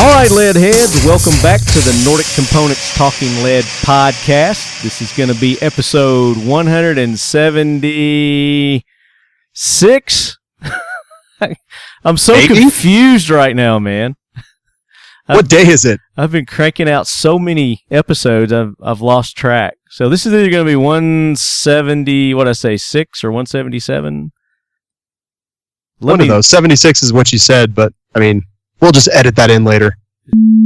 All right, lead heads, welcome back to the Nordic Components Talking Lead podcast. This is going to be episode 176. I'm so confused right now, man. What day is it? I've been cranking out so many episodes, I've lost track. So this is either going to be 170, what did I say, 6 or 177? One of those. 76 is what you said, but, I mean, we'll just edit that in later.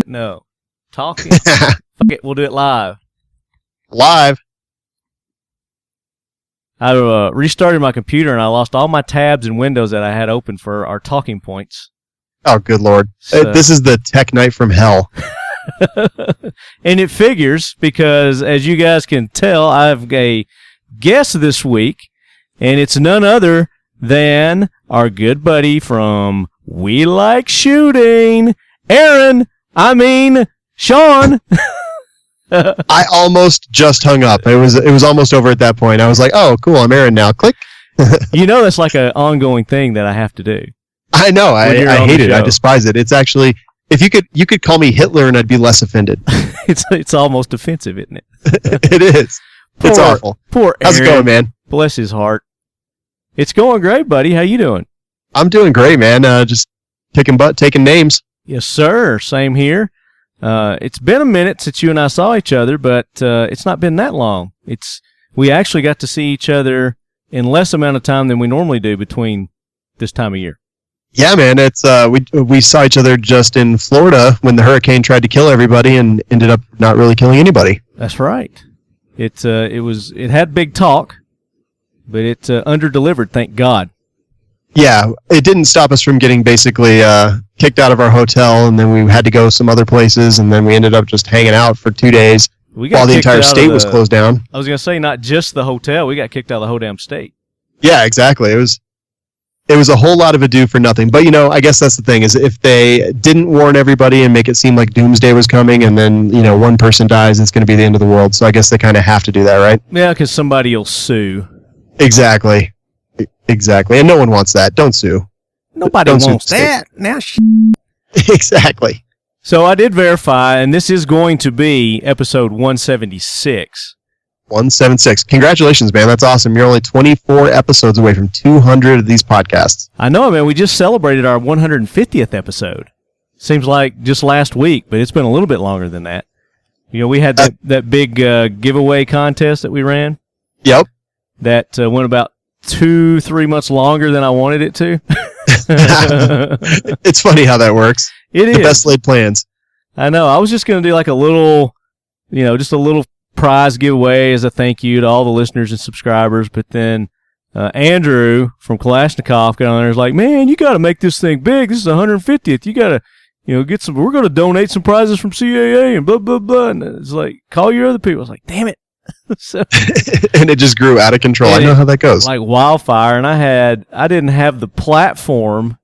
No. Talking. Fuck it, we'll do it live. Live? I restarted my computer and I lost all my tabs and windows that I had open for our talking points. Oh, good Lord. So, this is the tech night from hell. And it figures because, as you guys can tell, I have a guest this week, and it's none other than our good buddy from We Like Shooting, Shawn. I almost just hung up. It was almost over at that point. I was like, oh, cool, I'm Aaron now. Click. You know that's like an ongoing thing that I have to do. I know. I hate it. I despise it. It's actually, if you could call me Hitler and I'd be less offended. It's almost offensive, isn't it? It is. It's awful. Poor Aaron. How's it going, man? Bless his heart. It's going great, buddy. How you doing? I'm doing great, man. Just kicking butt, taking names. Yes, sir. Same here. It's been a minute since you and I saw each other, but it's not been that long. We actually got to see each other in less amount of time than we normally do between this time of year. Yeah, man. It's we saw each other just in Florida when the hurricane tried to kill everybody and ended up not really killing anybody. That's right. It had big talk, but it under-delivered, thank God. Yeah, it didn't stop us from getting basically kicked out of our hotel, and then we had to go some other places, and then we ended up just hanging out for 2 days while the entire state was closed down. I was going to say, not just the hotel. We got kicked out of the whole damn state. Yeah, exactly. It was a whole lot of ado for nothing. But, I guess that's the thing, is if they didn't warn everybody and make it seem like doomsday was coming, and then, one person dies, it's going to be the end of the world. So I guess they kind of have to do that, right? Yeah, because somebody will sue. Exactly. And no one wants that. Don't sue. Nobody wants that. Now, Exactly. So I did verify, and this is going to be episode 176. 176. Congratulations, man. That's awesome. You're only 24 episodes away from 200 of these podcasts. I know, man. We just celebrated our 150th episode. Seems like just last week, but it's been a little bit longer than that. We had that big giveaway contest that we ran. Yep. That went about 2-3 months longer than I wanted it to. It's funny how that works. It is. The best laid plans. I know. I was just going to do like a little, just a little prize giveaway as a thank you to all the listeners and subscribers. But then Andrew from Kalashnikov got on there and was like, man, you got to make this thing big. This is 150th. You got to, get some, we're going to donate some prizes from CAA and blah, blah, blah. And it's like, call your other people. I was like, damn it. So, and it just grew out of control. I know how that goes. Like wildfire. And I didn't have the platform,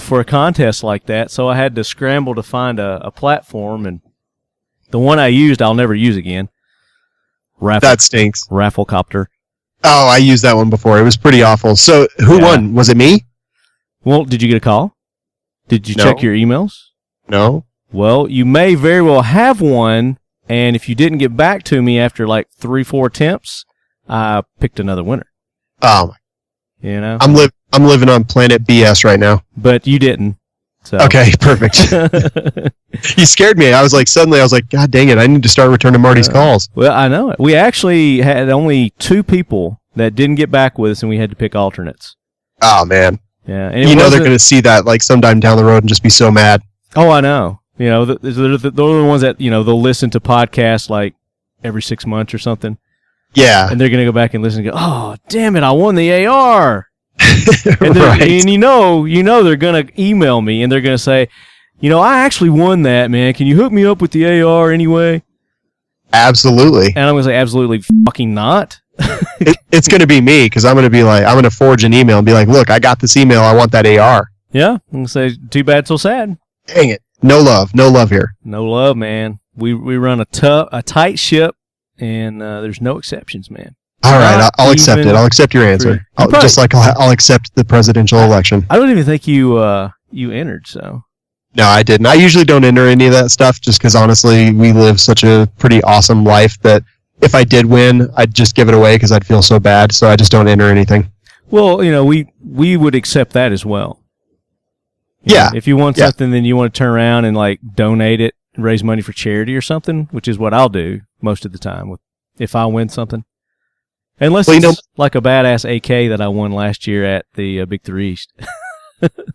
for a contest like that. So I had to scramble to find a platform. And the one I used, I'll never use again. That stinks. Rafflecopter. Oh, I used that one before. It was pretty awful. So who won? Was it me? Well, did you get a call? Did you check your emails? No. Well, you may very well have one. And if you didn't get back to me after like 3-4 attempts, I picked another winner. Oh, I'm living on planet BS right now. But you didn't. So. Okay, perfect. You scared me. I was like, God dang it! I need to start returning Marty's calls. Well, I know it. We actually had only 2 people that didn't get back with us, and we had to pick alternates. Oh man. Yeah, and they're going to see that like sometime down the road and just be so mad. Oh, I know. They're the ones that, they'll listen to podcasts like every 6 months or something. Yeah. And they're going to go back and listen and go, oh, damn it, I won the AR. And right. And they're going to email me and they're going to say, I actually won that, man. Can you hook me up with the AR anyway? Absolutely. And I'm going to say, absolutely fucking not. It's going to be me because I'm going to be like, I'm going to forge an email and be like, look, I got this email. I want that AR. Yeah. I'm going to say, too bad, so sad. Dang it. No love here. No love, man. We run a tight ship, and there's no exceptions, man. All right, I'll accept it. I'll accept your answer. Just like I'll accept the presidential election. I don't even think you entered. So No, I didn't. I usually don't enter any of that stuff just because, honestly, we live such a pretty awesome life that if I did win, I'd just give it away because I'd feel so bad. So I just don't enter anything. Well, we would accept that as well. If you want something, then you want to turn around and like donate it, and raise money for charity or something, which is what I'll do most of the time if I win something. Unless it's like a badass AK that I won last year at the Big 3 East.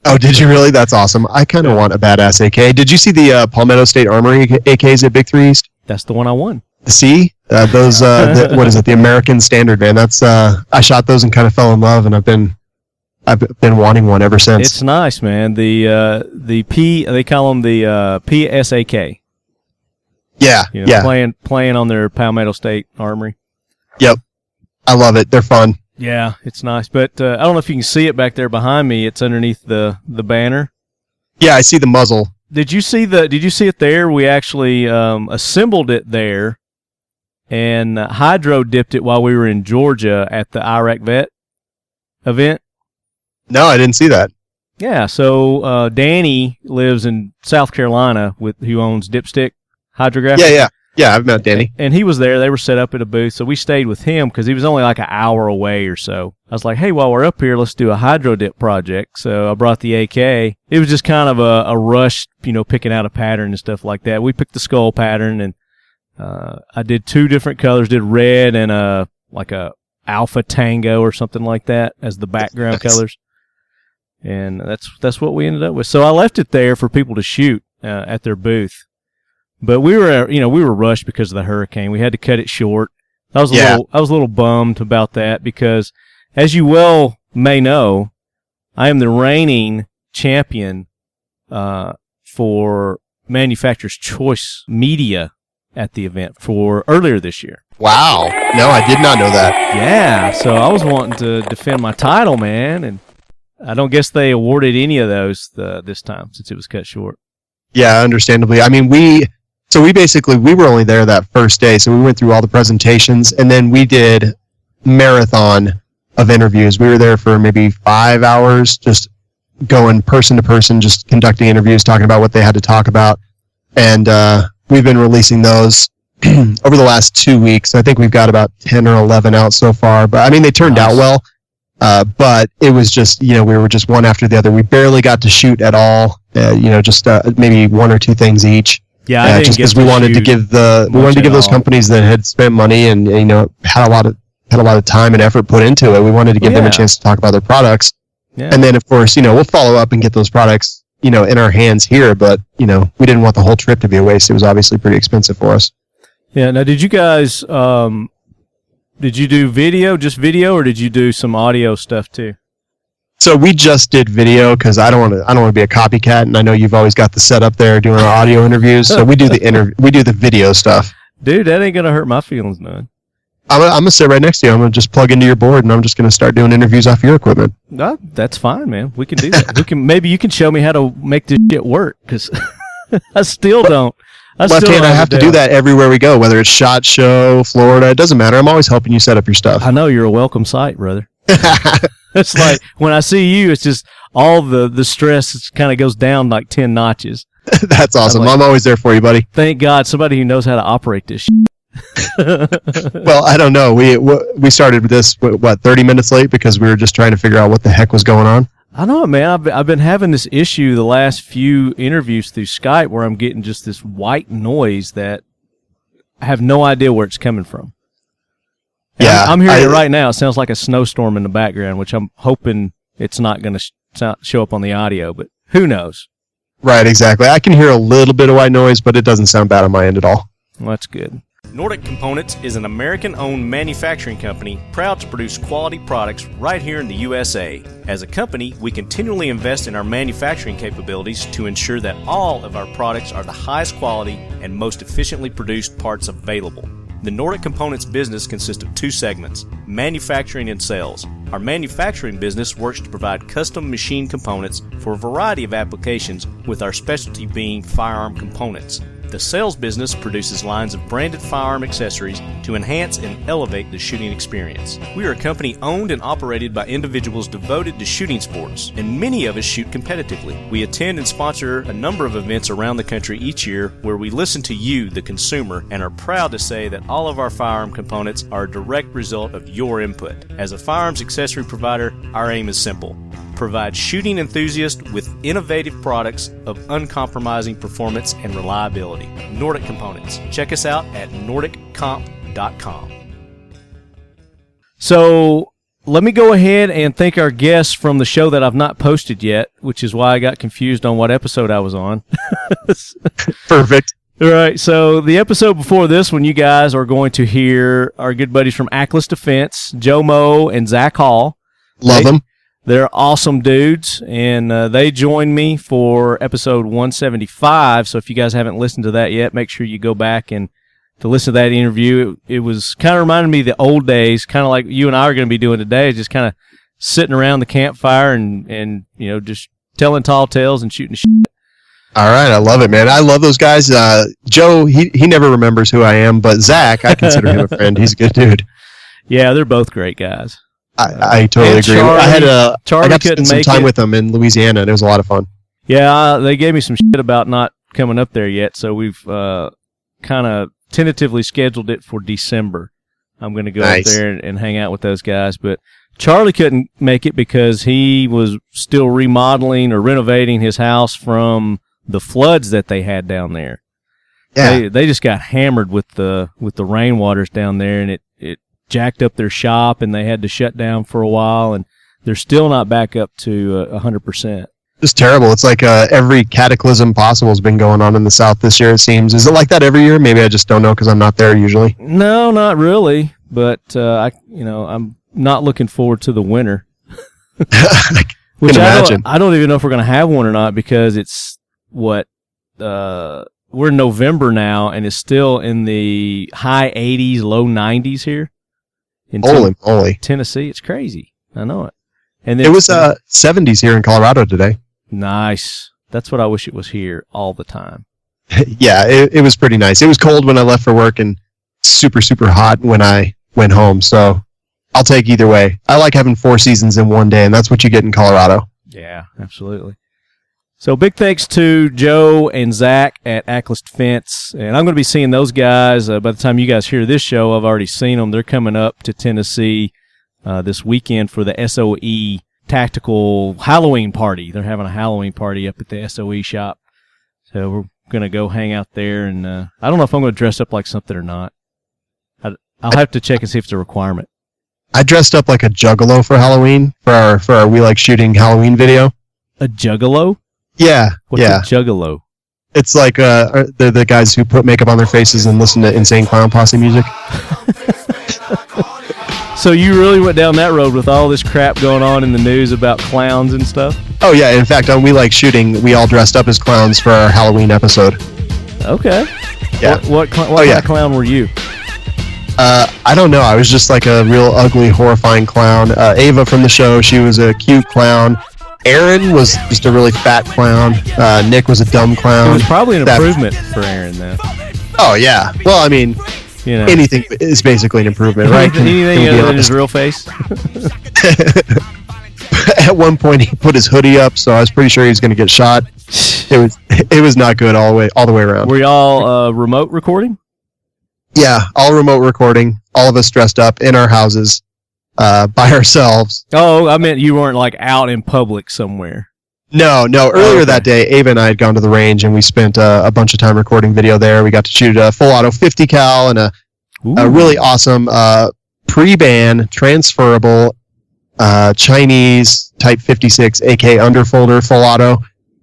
Oh, did you really? That's awesome. I kind of want a badass AK. Did you see the Palmetto State Armory AKs at Big 3 East? That's the one I won. See? Those, what is it? The American Standard, man. That's, I shot those and kind of fell in love, and I've been wanting one ever since. It's nice, man. They call them the PSAK. Yeah. Playing on their Palmetto State Armory. Yep. I love it. They're fun. Yeah, it's nice. But I don't know if you can see it back there behind me. It's underneath the banner. Yeah, I see the muzzle. Did you see it there? We actually assembled it there and hydro dipped it while we were in Georgia at the Iraq Vet event. No, I didn't see that. Yeah, so Danny lives in South Carolina who owns Dipstick Hydrographic. Yeah, I've met Danny. And he was there. They were set up at a booth, so we stayed with him because he was only like an hour away or so. I was like, hey, while we're up here, let's do a hydro dip project. So I brought the AK. It was just kind of a rush, picking out a pattern and stuff like that. We picked the skull pattern, and I did 2 different colors, did red and a alpha tango or something like that as the background colors. And that's what we ended up with. So I left it there for people to shoot at their booth. But we were rushed because of the hurricane. We had to cut it short. I was a little bummed about that because, as you well may know, I am the reigning champion for Manufacturer's Choice Media at the event for earlier this year. Wow. No, I did not know that. Yeah, so I was wanting to defend my title, man, and I don't guess they awarded any of those this time since it was cut short. Yeah, understandably. I mean, we were only there that first day, so we went through all the presentations, and then we did marathon of interviews. We were there for maybe 5 hours, just going person to person, just conducting interviews, talking about what they had to talk about. And we've been releasing those over the last 2 weeks. I think we've got about 10 or 11 out so far. But I mean, they turned out well. But it was just, we were just one after the other. We barely got to shoot at all. Just maybe 1 or 2 things each. Yeah, just because we wanted to give those companies that had spent money and had a lot of time and effort put into it. We wanted to give them a chance to talk about their products. Yeah. And then of course, we'll follow up and get those products, in our hands here, but we didn't want the whole trip to be a waste. It was obviously pretty expensive for us. Yeah. Now, did you guys did you do just video, or did you do some audio stuff too? So we just did video because I don't want to be a copycat, and I know you've always got the setup there doing our audio interviews. So we do the video stuff. Dude, that ain't gonna hurt my feelings none. I'm gonna sit right next to you. I'm gonna just plug into your board, and I'm just gonna start doing interviews off your equipment. No, that's fine, man. We can do that. Maybe you can show me how to make this shit work because I still don't. Lefthand, I have to do that everywhere we go, whether it's SHOT Show, Florida. It doesn't matter. I'm always helping you set up your stuff. I know, you're a welcome sight, brother. It's like when I see you, it's just all the stress kind of goes down like 10 notches. That's awesome. I'm always there for you, buddy. Thank God, somebody who knows how to operate this shit. Well, I don't know. We started with this 30 minutes late because we were just trying to figure out what the heck was going on. I know, man. I've been having this issue the last few interviews through Skype where I'm getting just this white noise that I have no idea where it's coming from. Yeah, I'm hearing it right now. It sounds like a snowstorm in the background, which I'm hoping it's not going to show up on the audio, but who knows? Right, exactly. I can hear a little bit of white noise, but it doesn't sound bad on my end at all. Well, that's good. Nordic Components is an American-owned manufacturing company proud to produce quality products right here in the USA. As a company, we continually invest in our manufacturing capabilities to ensure that all of our products are the highest quality and most efficiently produced parts available. The Nordic Components business consists of 2 segments, manufacturing and sales. Our manufacturing business works to provide custom machine components for a variety of applications, with our specialty being firearm components. The sales business produces lines of branded firearm accessories to enhance and elevate the shooting experience. We are a company owned and operated by individuals devoted to shooting sports, and many of us shoot competitively. We attend and sponsor a number of events around the country each year where we listen to you, the consumer, and are proud to say that all of our firearm components are a direct result of your input. As a firearms accessory provider, our aim is simple. Provide shooting enthusiasts with innovative products of uncompromising performance and reliability. Nordic Components. Check us out at nordiccomp.com. So let me go ahead and thank our guests from the show that I've not posted yet, which is why I got confused on what episode I was on. Perfect. All right, so the episode before this one, you guys are going to hear our good buddies from Ackless Defense, Joe Moe and Zach Hall. Love them. They're awesome dudes, and they joined me for episode 175. So if you guys haven't listened to that yet, make sure you go back and to listen to that interview. It was kind of reminded me of the old days, kind of like you and I are going to be doing today, just kind of sitting around the campfire and you know, just telling tall tales and shooting shit. All right, I love it, man. I love those guys. Joe, he never remembers who I am, but Zach, I consider him a friend. He's a good dude. Yeah, they're both great guys. I totally agree. I got to spend some time with them in Louisiana, and it was a lot of fun. Yeah, they gave me some shit about not coming up there yet, so we've kind of tentatively scheduled it for December. I'm going to go up there and hang out with those guys, but Charlie couldn't make it because he was still remodeling or renovating his house from the floods that they had down there. Yeah. They just got hammered with the rainwaters down there, and it jacked up their shop, and they had to shut down for a while, and they're still not back up to 100%. It's terrible. It's like every cataclysm possible has been going on in the South this year, it seems. Is it like that every year? Maybe I just don't know because I'm not there usually. No, not really, but I'm not looking forward to the winter. Which I don't even know if we're going to have one or not, because it's we're in November now, and it's still in the high 80s, low 90s here. Holy moly. Tennessee, it's crazy. I know it. And it was 70s here in Colorado today. Nice. That's what I wish it was here all the time. Yeah, it was pretty nice. It was cold when I left for work and super, super hot when I went home. So I'll take either way. I like having 4 seasons in one day, and that's what you get in Colorado. Yeah, absolutely. So big thanks to Joe and Zach at Ackless Defense, and I'm going to be seeing those guys. By the time you guys hear this show, I've already seen them. They're coming up to Tennessee this weekend for the SOE Tactical Halloween Party. They're having a Halloween party up at the SOE shop, so we're going to go hang out there, and I don't know if I'm going to dress up like something or not. I'll have to check and see if it's a requirement. I dressed up like a juggalo for Halloween for our We Like Shooting Halloween video. A juggalo? Yeah. What's a juggalo? It's like they're the guys who put makeup on their faces and listen to Insane Clown Posse music. So you really went down that road with all this crap going on in the news about clowns and stuff? Oh, yeah. In fact, on We Like Shooting, we all dressed up as clowns for our Halloween episode. Okay. Yeah. What kind of clown were you? I don't know. I was just like a real ugly, horrifying clown. Ava from the show, she was a cute clown. Aaron was just a really fat clown. Nick was a dumb clown. It was probably an improvement for Aaron, then. Oh, yeah. Well, I mean, anything is basically an improvement, right? Anything other than his real face? At one point, he put his hoodie up, so I was pretty sure he was going to get shot. It was not good all the way around. Were y'all remote recording? Yeah, all remote recording. All of us dressed up in our houses. By ourselves. Oh, I meant you weren't like out in public somewhere. No. Earlier that day, Ava and I had gone to the range, and we spent a bunch of time recording video there. We got to shoot a full auto 50 cal and a really awesome pre-ban transferable Chinese Type 56 AK underfolder full auto.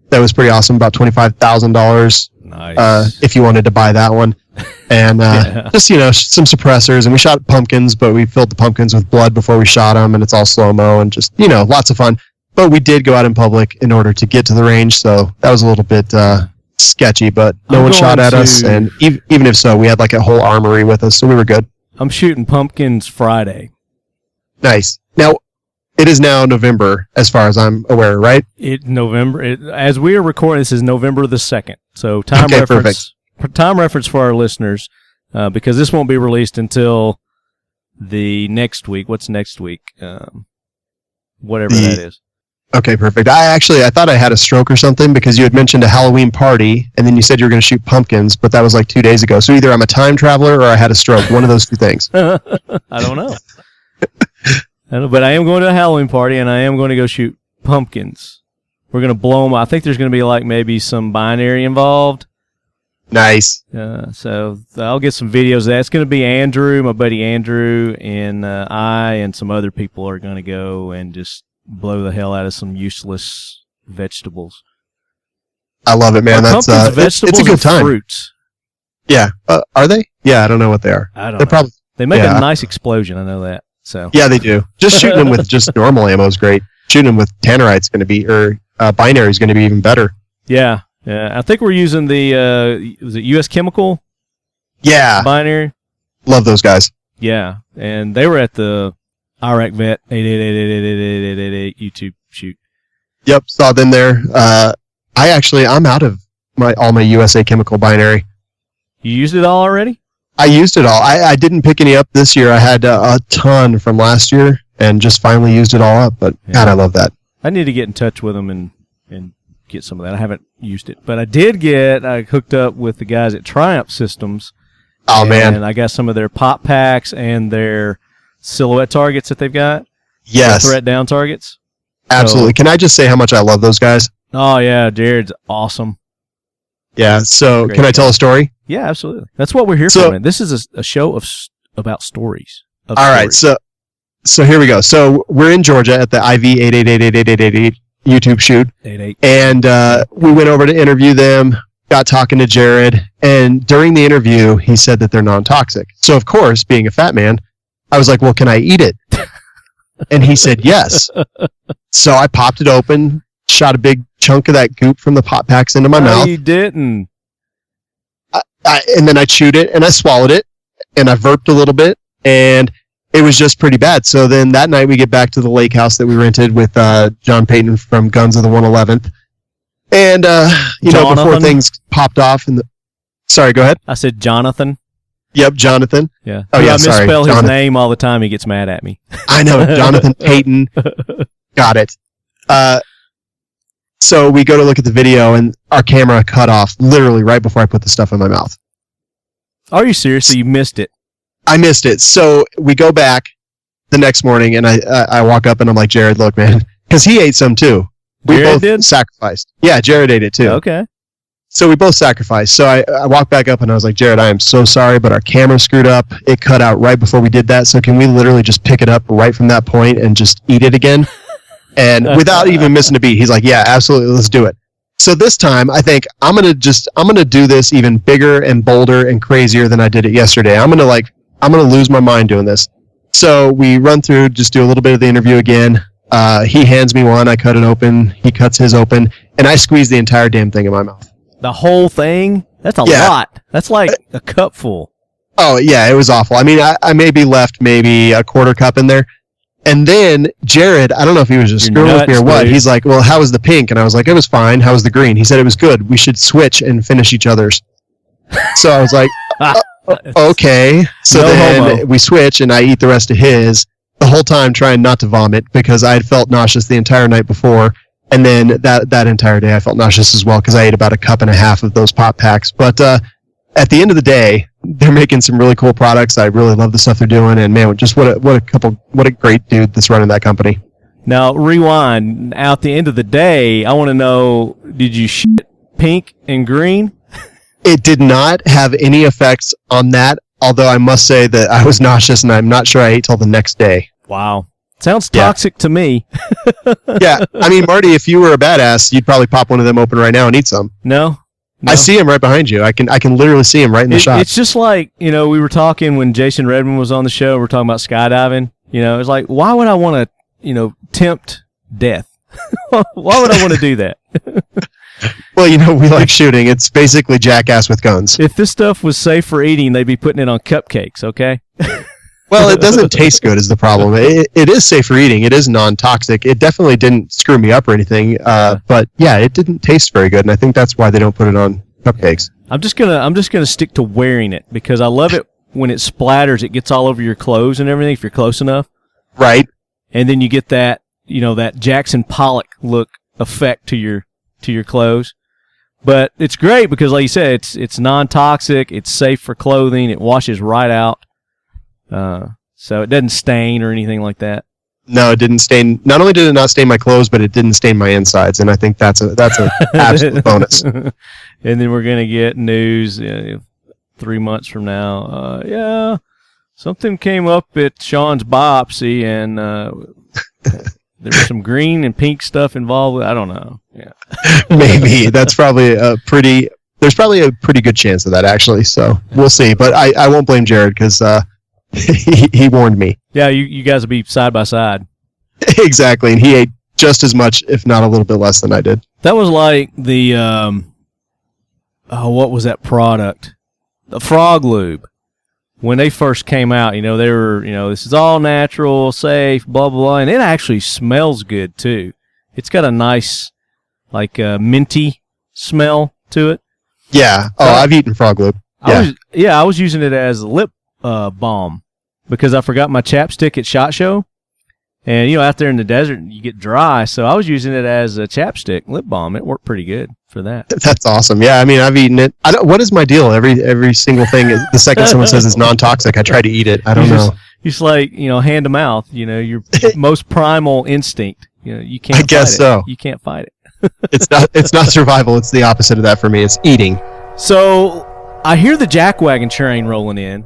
That was pretty awesome. About $25,000. Nice. If you wanted to buy that one. And just, some suppressors, and we shot pumpkins, but we filled the pumpkins with blood before we shot them, and it's all slow-mo and just, lots of fun. But we did go out in public in order to get to the range, so that was a little bit sketchy, but no one shot at us, and even if so, we had like a whole armory with us, so we were good. I'm shooting pumpkins Friday. Nice. Now, it is now November, as far as I'm aware, right? As we are recording, this is November the 2nd, so time reference. Perfect. time reference for our listeners, because this won't be released until the next week. What's next week? Whatever that is. Okay, perfect. I thought I had a stroke or something because you had mentioned a Halloween party, and then you said you were going to shoot pumpkins, but that was like 2 days ago. So either I'm a time traveler or I had a stroke. One of those two things. I don't know. But I am going to a Halloween party, and I am going to go shoot pumpkins. We're going to blow them. I think there's going to be like maybe some binary involved. Nice. So I'll get some videos of that. It's going to be Andrew, my buddy Andrew, and I and some other people are going to go and just blow the hell out of some useless vegetables. I love it, man. That's vegetables, it's a good time. Fruits. Yeah. Are they? Yeah, I don't know what they are. I don't know. They make a nice explosion. I know that. So yeah, they do. Just shooting them with just normal ammo is great. Shooting them with tannerite's going to be, or binary is going to be even better. Yeah. I think we're using the was it U.S. Chemical? Yeah. Binary. Love those guys. Yeah, and they were at the Iraq Vet 888 YouTube shoot. Yep, saw them there. I'm out of all my USA Chemical binary. You used it all already? I used it all. I didn't pick any up this year. I had a ton from last year and just finally used it all up. But God, I love that. I need to get in touch with them and get some of that. I haven't used it, but I hooked up with the guys at Triumph Systems. Oh man! And I got some of their pop packs and their silhouette targets that they've got. Yes. Threat down targets. Absolutely. So, can I just say how much I love those guys? Oh yeah, Jared's awesome. Yeah. So can I tell a story? Yeah, absolutely. That's what we're here for, man. This is a show about stories. All right. So here we go. So we're in Georgia at the IV 8888888 YouTube shoot. 88. And we went over to interview them, got talking to Jared, and during the interview, he said that they're non-toxic. So, of course, being a fat man, I was like, well, can I eat it? And he said yes. So I popped it open, shot a big chunk of that goop from the pop packs into my mouth. You didn't. And then I chewed it, and I swallowed it, and I burped a little bit, and it was just pretty bad. So then that night we get back to the lake house that we rented with John Payton from Guns of the 111th. And, before things popped off. Sorry, go ahead. I said Jonathan. Yep, Jonathan. Yeah. Oh, yeah, I sorry. misspell his name all the time. He gets mad at me. I know. Jonathan Payton. Got it. So we go to look at the video, and our camera cut off literally right before I put the stuff in my mouth. Are you serious? So you missed it? I missed it. So we go back the next morning, and I walk up, and I'm like, Jared, look, man, because he ate some too. We Jared both did? sacrificed. Yeah, Jared ate it too. Okay. So we both sacrificed. So I walked back up, and I was like, Jared, I am so sorry, but our camera screwed up. It cut out right before we did that. So can we literally just pick it up right from that point and just eat it again? And without even missing a beat, he's like, yeah, absolutely, let's do it. So this time, I think I'm gonna do this even bigger and bolder and crazier than I did it yesterday. I'm gonna lose my mind doing this. So we run through, just do a little bit of the interview again. He hands me one, I cut it open, he cuts his open, and I squeeze the entire damn thing in my mouth. The whole thing? That's a lot. That's like a cup full. Oh, yeah, it was awful. I mean, I maybe left a quarter cup in there. And then Jared, I don't know if he was just screwing with me or what, he's like, well, how was the pink? And I was like, it was fine. How was the green? He said it was good. We should switch and finish each other's. So I was like, okay. So then we switch, and I eat the rest of his, the whole time trying not to vomit because I had felt nauseous the entire night before. And then that entire day I felt nauseous as well because I ate about a cup and a half of those pop packs. But at the end of the day, they're making some really cool products. I really love the stuff they're doing. And man, just what a great dude that's running that company. Now, rewind. At the end of the day, I want to know, did you shit pink and green? It did not have any effects on that, although I must say that I was nauseous, and I'm not sure I ate till the next day. Wow. Sounds toxic to me. Yeah. I mean, Marty, if you were a badass, you'd probably pop one of them open right now and eat some. No. I see him right behind you. I can literally see him right in the shot. It's just like, we were talking when Jason Redmond was on the show. We're talking about skydiving. It's like, why would I want to, tempt death? Why would I want to do that? Well, we like shooting. It's basically jackass with guns. If this stuff was safe for eating, they'd be putting it on cupcakes, okay? Well, it doesn't taste good is the problem. It is safe for eating. It is non-toxic. It definitely didn't screw me up or anything. But yeah, it didn't taste very good. And I think that's why they don't put it on cupcakes. I'm just gonna stick to wearing it because I love it when it splatters. It gets all over your clothes and everything if you're close enough. Right. And then you get that, that Jackson Pollock look effect to your clothes. But it's great because, like you said, it's non-toxic. It's safe for clothing. It washes right out. So it doesn't stain or anything like that. No, it didn't stain. Not only did it not stain my clothes, but it didn't stain my insides, and I think that's a absolute bonus. And then we're gonna get news 3 months from now. Something came up at Shawn's biopsy, and there was some green and pink stuff involved. I don't know. Yeah, maybe that's probably There's probably a pretty good chance of that, actually. So we'll see. But I won't blame Jared because he warned me. Yeah, you guys will be side by side. Exactly, and he ate just as much, if not a little bit less than I did. That was like the what was that product? The Frog Lube. When they first came out, they were, this is all natural, safe, blah, blah, blah, and it actually smells good, too. It's got a nice, minty smell to it. Yeah. Oh, I've eaten Frog Lube. Yeah. I was using it as a lip balm because I forgot my chapstick at SHOT Show. And, out there in the desert, you get dry, so I was using it as a chapstick lip balm. It worked pretty good for that. That's awesome. Yeah, I mean, I've eaten it. What is my deal? Every single thing, the second someone says it's non-toxic, I try to eat it. I don't know. It's like, hand to mouth, your most primal instinct. You can't I guess fight it. So. You can't fight it. It's not survival. It's the opposite of that for me. It's eating. So I hear the Jackwagon train rolling in.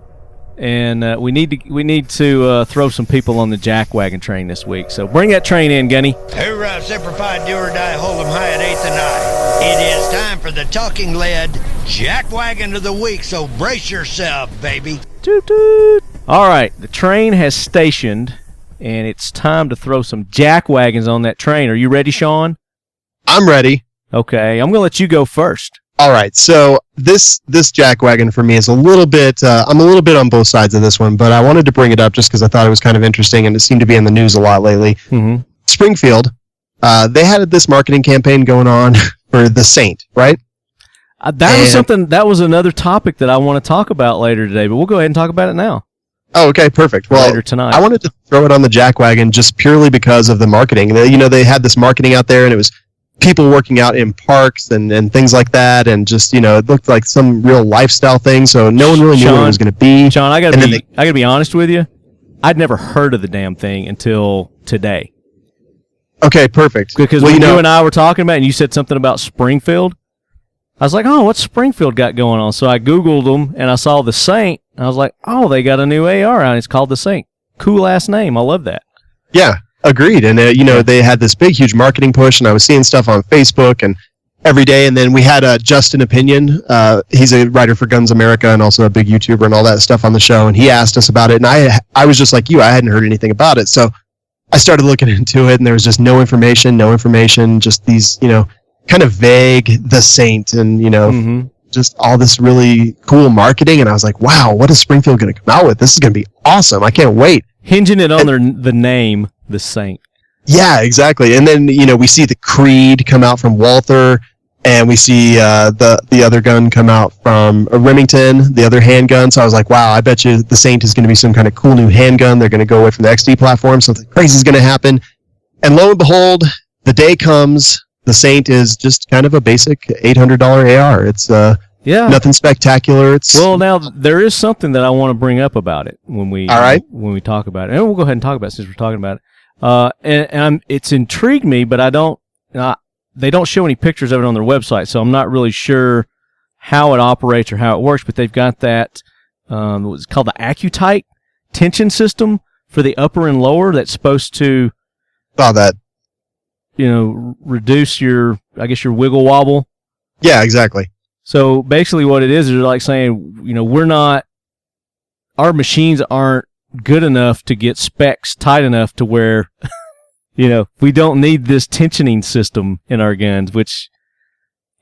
And we need to throw some people on the Jackwagon train this week. So bring that train in, Gunny. Hoorah, Semper Fi, do or die, hold 'em high at 8th and I. It is time for the Talking Lead Jackwagon of the Week, so brace yourself, baby. Toot toot. All right, the train has stationed, and it's time to throw some Jackwagons on that train. Are you ready, Shawn? I'm ready. Okay, I'm going to let you go first. All right, so this Jackwagon for me is a little bit, I'm a little bit on both sides of this one, but I wanted to bring it up just because I thought it was kind of interesting and it seemed to be in the news a lot lately. Mm-hmm. Springfield, they had this marketing campaign going on for the Saint, right? That was another topic that I want to talk about later today, but we'll go ahead and talk about it now. Oh, okay, perfect. Well, later tonight. I wanted to throw it on the Jackwagon just purely because of the marketing. They had this marketing out there and it was people working out in parks and things like that, and just it looked like some real lifestyle thing. So no one really knew what it was going to be. Shawn, I gotta be honest with you. I'd never heard of the damn thing until today. Okay, perfect. Because when you and I were talking about it, and you said something about Springfield, I was like, oh, what's Springfield got going on? So I Googled them and I saw the Saint. And I was like, oh, they got a new AR out. It's called the Saint. Cool ass name. I love that. Yeah. Agreed. And, they had this big, huge marketing push, and I was seeing stuff on Facebook and every day. And then we had Justin Opinion. He's a writer for Guns America and also a big YouTuber and all that stuff on the show. And he asked us about it. And I was just like you. I hadn't heard anything about it. So I started looking into it, and there was just no information, just these, kind of vague, the Saint, and, mm-hmm. just all this really cool marketing. And I was like, wow, what is Springfield going to come out with? This is going to be awesome. I can't wait. Hinging it on the name, the Saint. Yeah, exactly. And then, we see the Creed come out from Walther, and we see the other gun come out from Remington, the other handgun. So I was like, wow, I bet you the Saint is going to be some kind of cool new handgun. They're going to go away from the XD platform. Something crazy is going to happen. And lo and behold, the day comes. The Saint is just kind of a basic $800 AR. It's nothing spectacular. Well, now there is something that I want to bring up about it when we talk about it, and we'll go ahead and talk about it since we're talking about it. And it's intrigued me, but they don't show any pictures of it on their website, so I'm not really sure how it operates or how it works. But they've got that what's called the Accutight tension system for the upper and lower that's supposed to saw that. Reduce your wiggle wobble. Yeah, exactly. So basically what it is they're like saying, our machines aren't good enough to get specs tight enough to where, we don't need this tensioning system in our guns, which,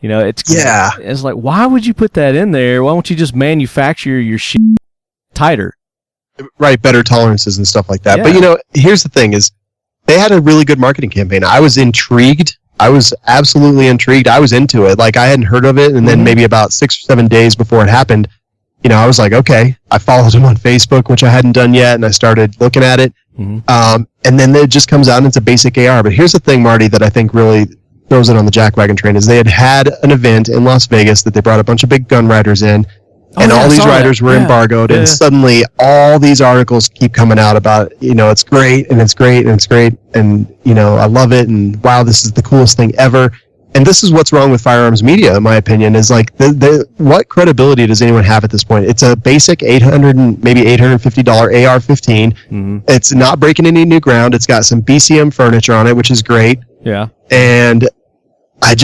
it's like, why would you put that in there? Why don't you just manufacture your shit tighter? Right, better tolerances and stuff like that. Yeah. But, here's the thing is, they had a really good marketing campaign. I was intrigued I was absolutely intrigued. I was into it. Like, I hadn't heard of it, and then maybe about 6 or 7 days before it happened, you know, I was like, okay. I followed him on Facebook, which I hadn't done yet, and I started looking at it. And then it just comes out and it's a basic AR. But here's the thing, Marty, that I think really throws it on the Jackwagon train is they had an event in Las Vegas that they brought a bunch of big gun riders in, and all these riders were embargoed, and suddenly all these articles keep coming out about, you know, it's great, and it's great, and it's great, and, you know, I love it, and wow, this is the coolest thing ever. And this is what's wrong with firearms media, in my opinion, is like, what credibility does anyone have at this point? It's a basic $800 and maybe $850 AR-15. It's not breaking any new ground. It's got some BCM furniture on it, which is great. Yeah. And I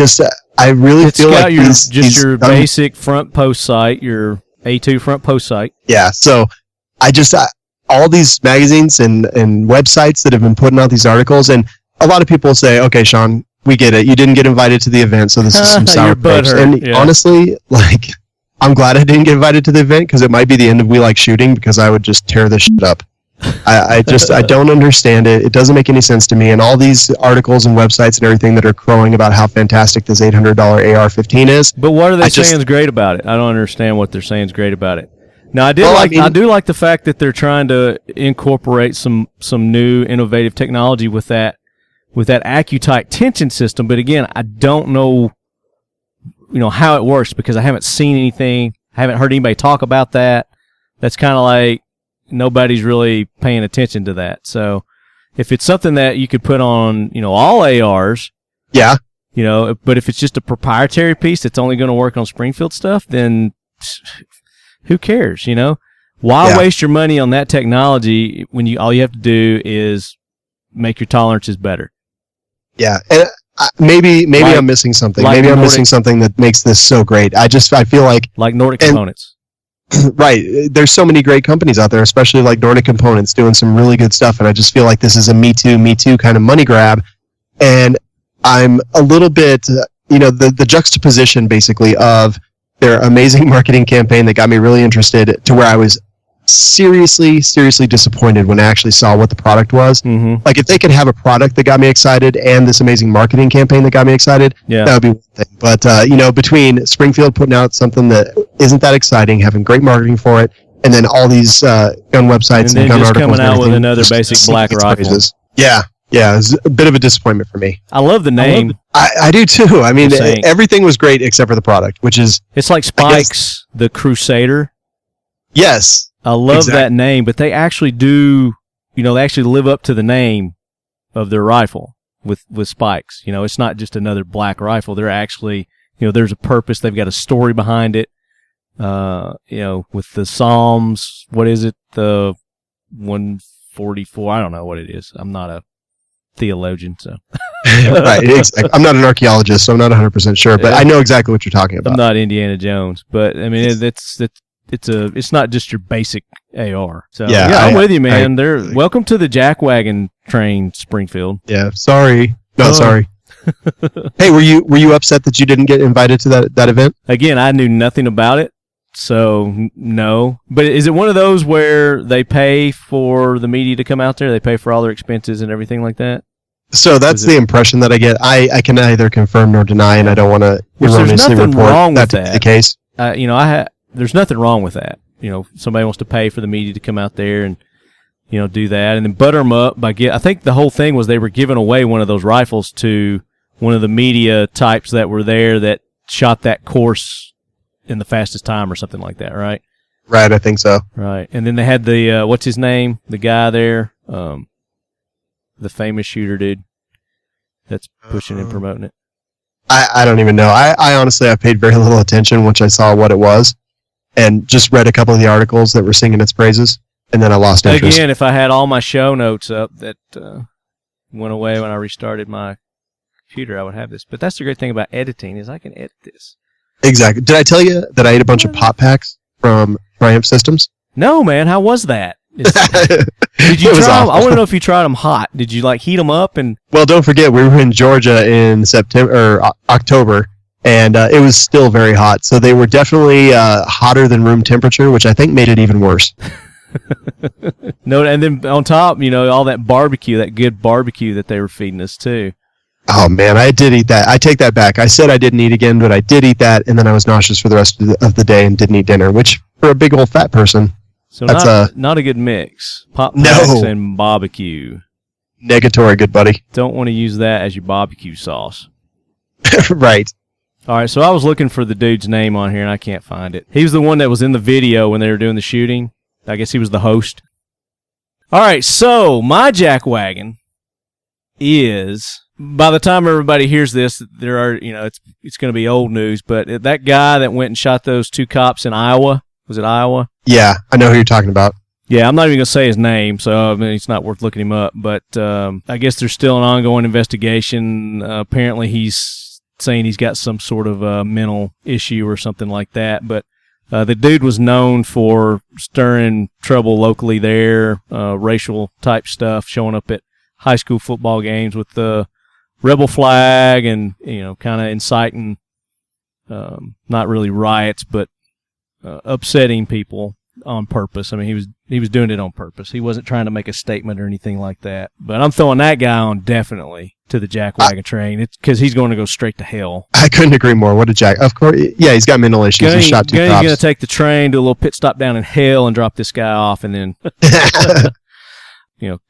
really feel like your basic front post sight, your A2 front post sight. Yeah. So all these magazines and websites that have been putting out these articles, and a lot of people say, okay, Shawn, we get it. You didn't get invited to the event, so this is some sour grapes. And honestly, like, I'm glad I didn't get invited to the event, because it might be the end of We Like Shooting, because I would just tear this shit up. I don't understand it. It doesn't make any sense to me. And all these articles and websites and everything that are crowing about how fantastic this $800 AR-15 is. But what are they saying is great about it? I don't understand what they're saying is great about it. Now, I do like the fact that they're trying to incorporate some new innovative technology with that AccuTite tension system. But again, I don't know, you know, how it works, because I haven't seen anything. I haven't heard anybody talk about that. That's kind of like nobody's really paying attention to that. So if it's something that you could put on, you know, all ARs, yeah, you know, but if it's just a proprietary piece that's only going to work on Springfield stuff, then who cares, you know? Why waste your money on that technology when all you have to do is make your tolerances better? Yeah, and maybe I'm missing something. Maybe I'm missing something that makes this so great. I feel like Nordic components. Right. There's so many great companies out there, especially like Nordic Components, doing some really good stuff, and I just feel like this is a me too kind of money grab. And I'm a little bit, you know, the juxtaposition basically of their amazing marketing campaign that got me really interested, to where I was seriously disappointed when I actually saw what the product was. Like, if they could have a product that got me excited and this amazing marketing campaign that got me excited, that would be one thing. But you know, between Springfield putting out something that isn't that exciting, having great marketing for it, and then all these gun websites and gun just articles coming out with another basic black rifle. Yeah, it's a bit of a disappointment for me. I love the name. I do too. I mean, everything was great except for the product, which is, it's like Spike's the Crusader. Yes. I love that name, but they actually do, you know, they actually live up to the name of their rifle with Spikes. You know, it's not just another black rifle. They're actually, you know, there's a purpose. They've got a story behind it. You know, with the Psalms, what is it? The 144. I don't know what it is. I'm not a theologian, so. Right, exactly. I'm not an archaeologist, so I'm not 100% sure, but I know exactly what you're talking about. I'm not Indiana Jones, but I mean, it's not just your basic AR. So I'm with you, man. Welcome to the Jackwagon Train, Springfield. Yeah, sorry. Sorry. Hey, were you upset that you didn't get invited to that event? Again, I knew nothing about it, so no. But is it one of those where they pay for the media to come out there? They pay for all their expenses and everything like that? So that's the impression that I get. I can neither confirm nor deny, and I don't want to erroneously report that to be the case. You know, there's nothing wrong with that. You know, somebody wants to pay for the media to come out there and, you know, do that, and then butter them up I think the whole thing was they were giving away one of those rifles to one of the media types that were there that shot that course in the fastest time or something like that, right? Right, I think so. Right, and then they had the what's his name? The guy there, the famous shooter dude that's pushing and promoting it. I don't even know. I honestly, I paid very little attention once I saw what it was, and just read a couple of the articles that were singing its praises, and then I lost interest. Again, if I had all my show notes up that went away when I restarted my computer, I would have this. But that's the great thing about editing, is I can edit this. Exactly. Did I tell you that I ate a bunch of pop packs from Triumph Systems? No, man. How was that? Did you try them? I want to know if you tried them hot. Did you like heat them up? And well, don't forget, we were in Georgia in October, and it was still very hot. So they were definitely hotter than room temperature, which I think made it even worse. No, and then on top, you know, all that barbecue, that good barbecue that they were feeding us too. Oh man, I did eat that. I take that back. I said I didn't eat again, but I did eat that, and then I was nauseous for the rest of the day and didn't eat dinner. Which, for a big old fat person, so that's not a good mix. Pop Tarts and barbecue. Negatory, good buddy. Don't want to use that as your barbecue sauce. Right. All right, so I was looking for the dude's name on here, and I can't find it. He was the one that was in the video when they were doing the shooting. I guess he was the host. All right, so my jackwagon is, by the time everybody hears this, there are, it's going to be old news, but that guy that went and shot those 2 cops in Iowa, was it Iowa? Yeah, I know who you're talking about. Yeah, I'm not even going to say his name, so I mean, it's not worth looking him up, but I guess there's still an ongoing investigation. Apparently he's saying he's got some sort of mental issue or something like that, but the dude was known for stirring trouble locally there, racial type stuff, showing up at high school football games with the rebel flag and, kind of inciting, not really riots, but upsetting people on purpose. I mean, he was doing it on purpose. He wasn't trying to make a statement or anything like that. But I'm throwing that guy on definitely to the Jackwagon train. It's because he's going to go straight to hell. I couldn't agree more. What a jack! Of course, yeah, he's got mental issues. He shot 2 cops. He's going to take the train, do a little pit stop down in hell, and drop this guy off, and then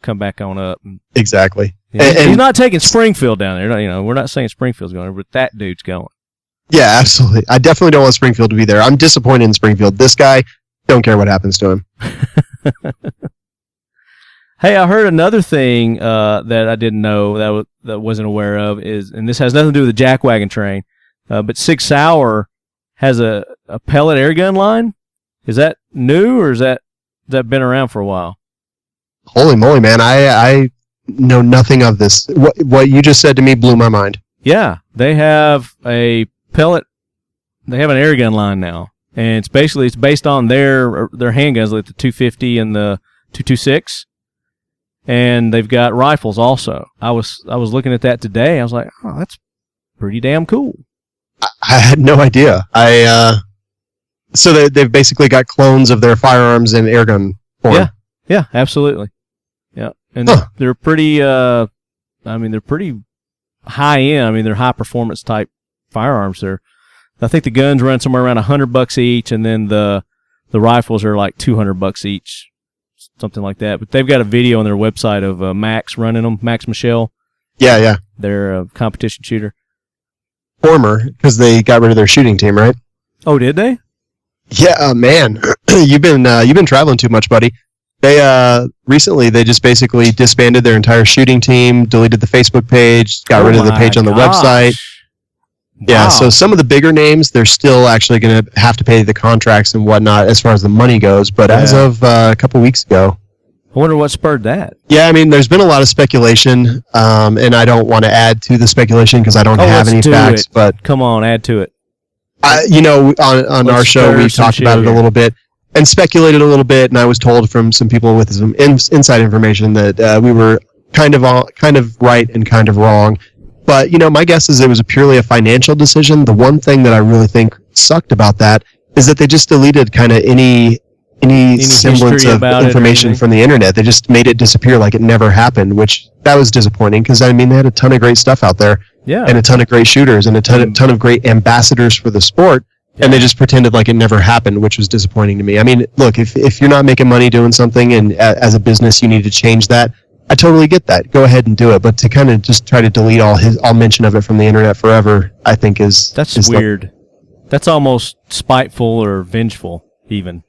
come back on up. Exactly. And he's not taking Springfield down there. We're not saying Springfield's going, but that dude's going. Yeah, absolutely. I definitely don't want Springfield to be there. I'm disappointed in Springfield. This guy, don't care what happens to him. Hey, I heard another thing that I didn't know that wasn't aware of and this has nothing to do with the Jackwagon train, but Sig Sauer has a pellet air gun line. Is that new or has that been around for a while? Holy moly, man! I know nothing of this. What you just said to me blew my mind. Yeah, they have a pellet. They have an air gun line now, and it's based on their handguns, like the 250 and the 226, and they've got rifles also. I was looking at that today. I was like, oh, that's pretty damn cool. I had no idea. So they've basically got clones of their firearms in air gun form. Yeah, absolutely. Yeah, and they're pretty. They're pretty high end. I mean, they're high performance type firearms. I think the guns run somewhere around $100 each, and then the rifles are like $200 each, something like that. But they've got a video on their website of Max running them. Max Michelle. Yeah. They're a competition shooter. Former, because they got rid of their shooting team, right? Oh, did they? Yeah, man. You've been traveling too much, buddy. They recently they just basically disbanded their entire shooting team, deleted the Facebook page, got rid of the page on the website. Yeah, so some of the bigger names, they're still actually going to have to pay the contracts and whatnot as far as the money goes. But as of a couple weeks ago, I wonder what spurred that. Yeah, I mean, there's been a lot of speculation, and I don't want to add to the speculation because I don't have any facts. But come on, add to it. On our show, we've talked about it a little bit and speculated a little bit, and I was told from some people with some inside information that we were kind of right and kind of wrong. But, my guess is it was purely a financial decision. The one thing that I really think sucked about that is that they just deleted kind of any semblance of information from the internet. They just made it disappear like it never happened, which that was disappointing because, they had a ton of great stuff out there and a ton of great shooters and a ton of great ambassadors for the sport. Yeah. And they just pretended like it never happened, which was disappointing to me. I mean, look, if you're not making money doing something and as a business you need to change that, I totally get that. Go ahead and do it. But to kind of just try to delete all mention of it from the internet forever, I think is weird. That's almost spiteful or vengeful, even.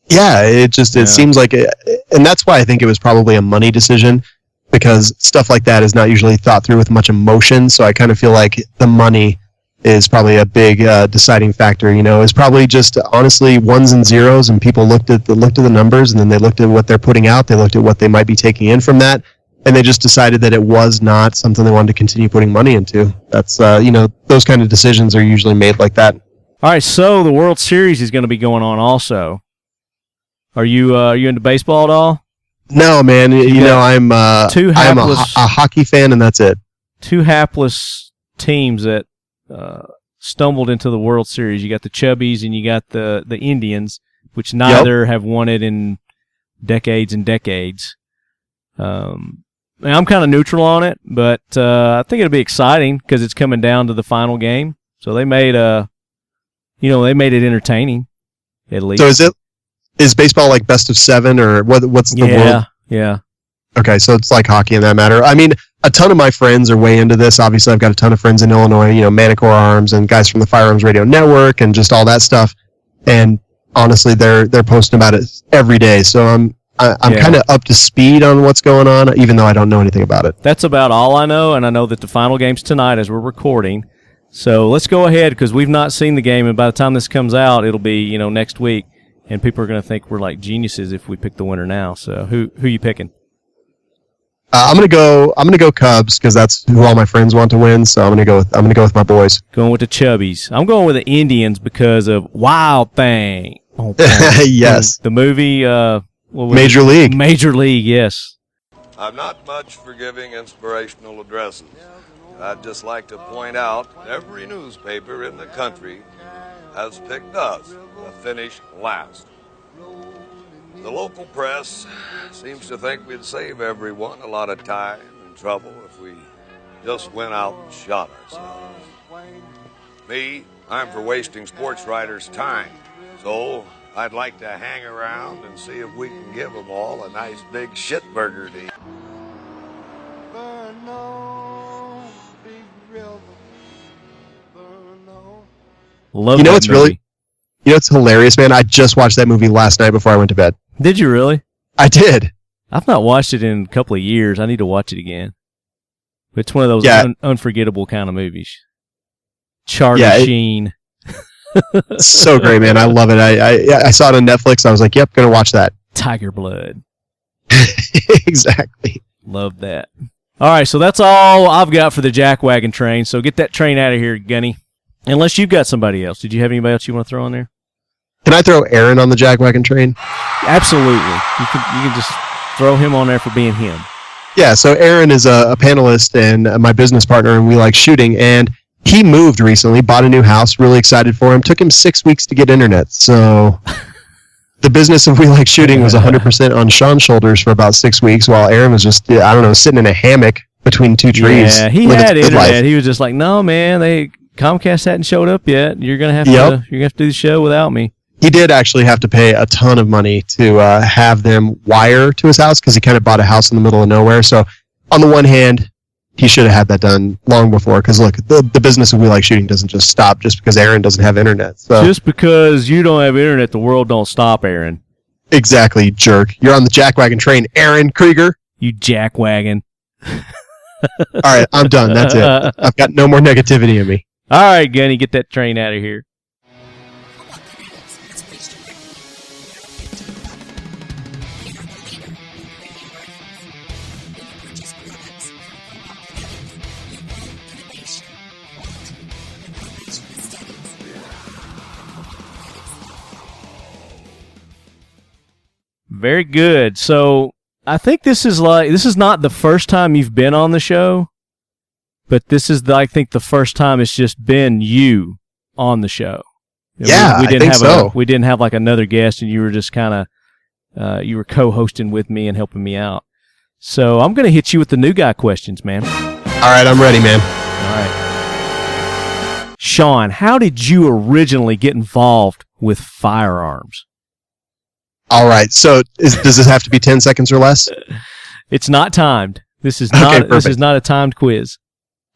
Yeah, it seems like it, and that's why I think it was probably a money decision because stuff like that is not usually thought through with much emotion. So I kind of feel like the money is probably a big deciding factor. It's probably just honestly ones and zeros, and people looked at the numbers, and then they looked at what they're putting out. They looked at what they might be taking in from that, and they just decided that it was not something they wanted to continue putting money into. That's those kind of decisions are usually made like that. All right, so the World Series is going to be going on also. Are you into baseball at all? No, man. I'm a hockey fan, and that's it. 2 hapless teams that stumbled into the World Series. You got the Chubbies and you got the Indians, which neither have won it in decades and decades. I'm kind of neutral on it, but I think it'll be exciting because it's coming down to the final game. So they made it entertaining at least. So is baseball like best of 7 or what's the world? Yeah. Okay, so it's like hockey in that matter. I mean, a ton of my friends are way into this. Obviously, I've got a ton of friends in Illinois, Manicore Arms and guys from the Firearms Radio Network and just all that stuff. And honestly, they're posting about it every day. So I'm kind of up to speed on what's going on, even though I don't know anything about it. That's about all I know, and I know that the final game's tonight as we're recording. So let's go ahead because we've not seen the game, and by the time this comes out, it'll be next week, and people are going to think we're like geniuses if we pick the winner now. So who you picking? I'm gonna go Cubs because that's who all my friends want to win. So I'm gonna go with my boys. Going with the Chubbies. I'm going with the Indians because of Wild Thing. Oh, yes, the movie. Major League. Major League, yes. I'm not much for giving inspirational addresses. I'd just like to point out every newspaper in the country has picked us to finish last. The local press seems to think we'd save everyone a lot of time and trouble if we just went out and shot ourselves. Me, I'm for wasting sports writers' time, so I'd like to hang around and see if we can give them all a nice big shitburger to eat. Love you know that what's movie. it's hilarious, man. I just watched that movie last night before I went to bed. Did you really? I did. I've not watched it in a couple of years. I need to watch it again. It's one of those unforgettable kind of movies. Charlie Sheen. So great, man. I love it. I saw it on Netflix. I was like, yep, gonna watch that. Tiger Blood. Exactly. Love that. All right, so that's all I've got for the Jackwagon Train. So get that train out of here, Gunny. Unless you've got somebody else. Did you have anybody else you want to throw on there? Can I throw Aaron on the Jackwagon Train? Absolutely. You can just throw him on there for being him. Yeah, so Aaron is a panelist and my business partner, and we like shooting. And he moved recently, bought a new house, really excited for him. Took him 6 weeks to get internet. So the business of We Like Shooting was 100% on Sean's shoulders for about 6 weeks, while Aaron was just, sitting in a hammock between two trees. Yeah, he had internet. Life. He was just like, no, man, Comcast hadn't showed up yet. You're gonna have to do the show without me. He did actually have to pay a ton of money to have them wire to his house because he kind of bought a house in the middle of nowhere. So on the one hand, he should have had that done long before because, look, the business of We Like Shooting doesn't just stop just because Aaron doesn't have internet. So. Just because you don't have internet, the world don't stop, Aaron. Exactly, jerk. You're on the Jackwagon Train, Aaron Krieger. You jackwagon. All right, I'm done. That's it. I've got no more negativity in me. All right, Gunny, get that train out of here. Very good. So I think this is not the first time you've been on the show, but this is I think the first time it's just been you on the show. Yeah, we didn't I think so. We didn't have like another guest, and you were just kind of you were co-hosting with me and helping me out. So I'm going to hit you with the new guy questions, man. All right, I'm ready, man. All right. Shawn, how did you originally get involved with firearms? All right. So does this have to be 10 seconds or less? It's not timed. This is not a timed quiz.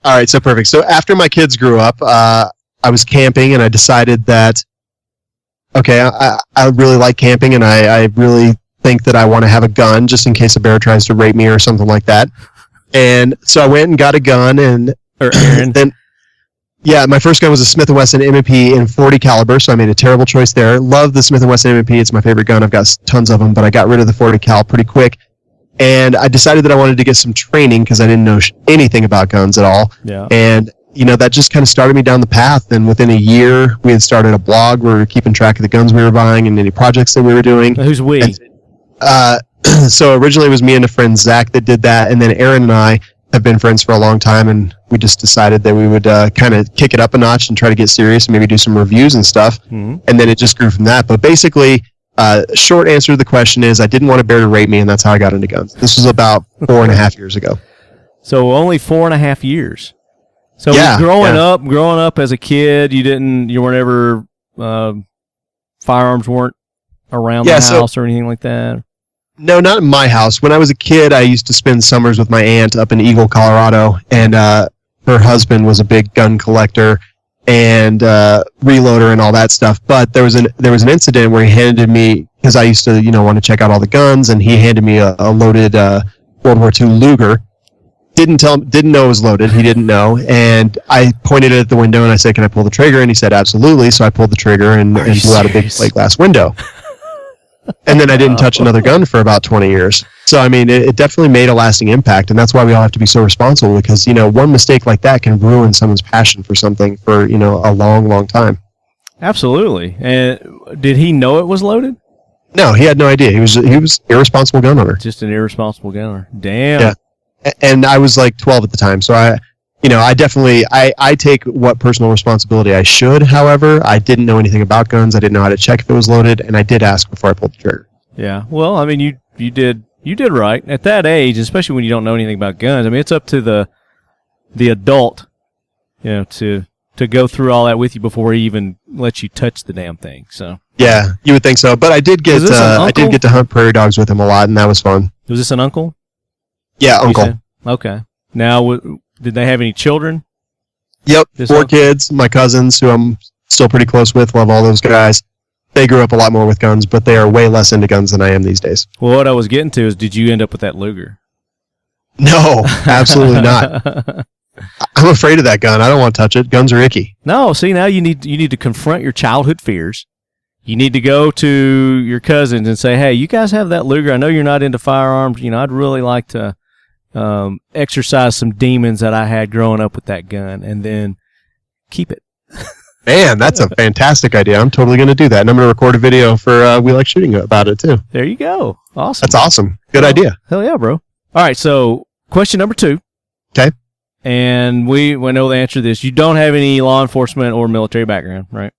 All right. So perfect. So after my kids grew up, I was camping and I decided that, okay, I really like camping and I really think that I want to have a gun just in case a bear tries to rape me or something like that. And so I went and got a gun and then, yeah, my first gun was a Smith & Wesson M&P in .40 caliber, so I made a terrible choice there. Love the Smith & Wesson M&P. It's my favorite gun. I've got tons of them, but I got rid of the .40 cal pretty quick. And I decided that I wanted to get some training because I didn't know anything about guns at all. Yeah. And, that just kind of started me down the path. And within a year, we had started a blog where we were keeping track of the guns we were buying and any projects that we were doing. Who's we? And, so originally it was me and a friend, Zach, that did that. And then Aaron and I have been friends for a long time, and we just decided that we would kind of kick it up a notch and try to get serious and maybe do some reviews and stuff. Mm-hmm. And then it just grew from that. But basically, Short answer to the question is I didn't want a bear to rape me, and that's how I got into guns. This was about 4.5 years ago. So only 4.5 years. So Yeah, growing up as a kid, you weren't ever firearms weren't around the house or anything like that. No, not in my house. When I was a kid, I used to spend summers with my aunt up in Eagle, Colorado, and her husband was a big gun collector and reloader and all that stuff. But there was an incident where he handed me, because I used to want to check out all the guns, and he handed me a loaded World War II Luger. Didn't know it was loaded. He didn't know, and I pointed it at the window and I said, "Can I pull the trigger?" And he said, "Absolutely." So I pulled the trigger and blew out a big plate glass window. And then I didn't touch another gun for about 20 years. So, I mean, it definitely made a lasting impact, and that's why we all have to be so responsible, because, one mistake like that can ruin someone's passion for something for, a long, long time. Absolutely. And did he know it was loaded? No, he had no idea. He was irresponsible gun owner. Just an irresponsible gun owner. Damn. Yeah. And I was like 12 at the time, so I definitely take what personal responsibility I should. However, I didn't know anything about guns. I didn't know how to check if it was loaded, and I did ask before I pulled the trigger. Yeah. Well, I mean, you did right at that age, especially when you don't know anything about guns. I mean, it's up to the adult, to go through all that with you before he even lets you touch the damn thing. So. Yeah, you would think so, but I did get to hunt prairie dogs with him a lot, and that was fun. Was this an uncle? Yeah, uncle. Okay. Now, did they have any children? Yep, 4 kids. My cousins, who I'm still pretty close with, love all those guys. They grew up a lot more with guns, but they are way less into guns than I am these days. Well, what I was getting to is, did you end up with that Luger? No, absolutely not. I'm afraid of that gun. I don't want to touch it. Guns are icky. No, see, now you need to confront your childhood fears. You need to go to your cousins and say, "Hey, you guys have that Luger. I know you're not into firearms. I'd really like to exercise some demons that I had growing up with that gun, and then keep it." Man, that's a fantastic idea. I'm totally going to do that, and I'm going to record a video for We Like Shooting about it too. There you go. Awesome. That's awesome. Good idea. Hell yeah, bro. All right, so question number 2. Okay. And we know the answer to this. You don't have any law enforcement or military background, right?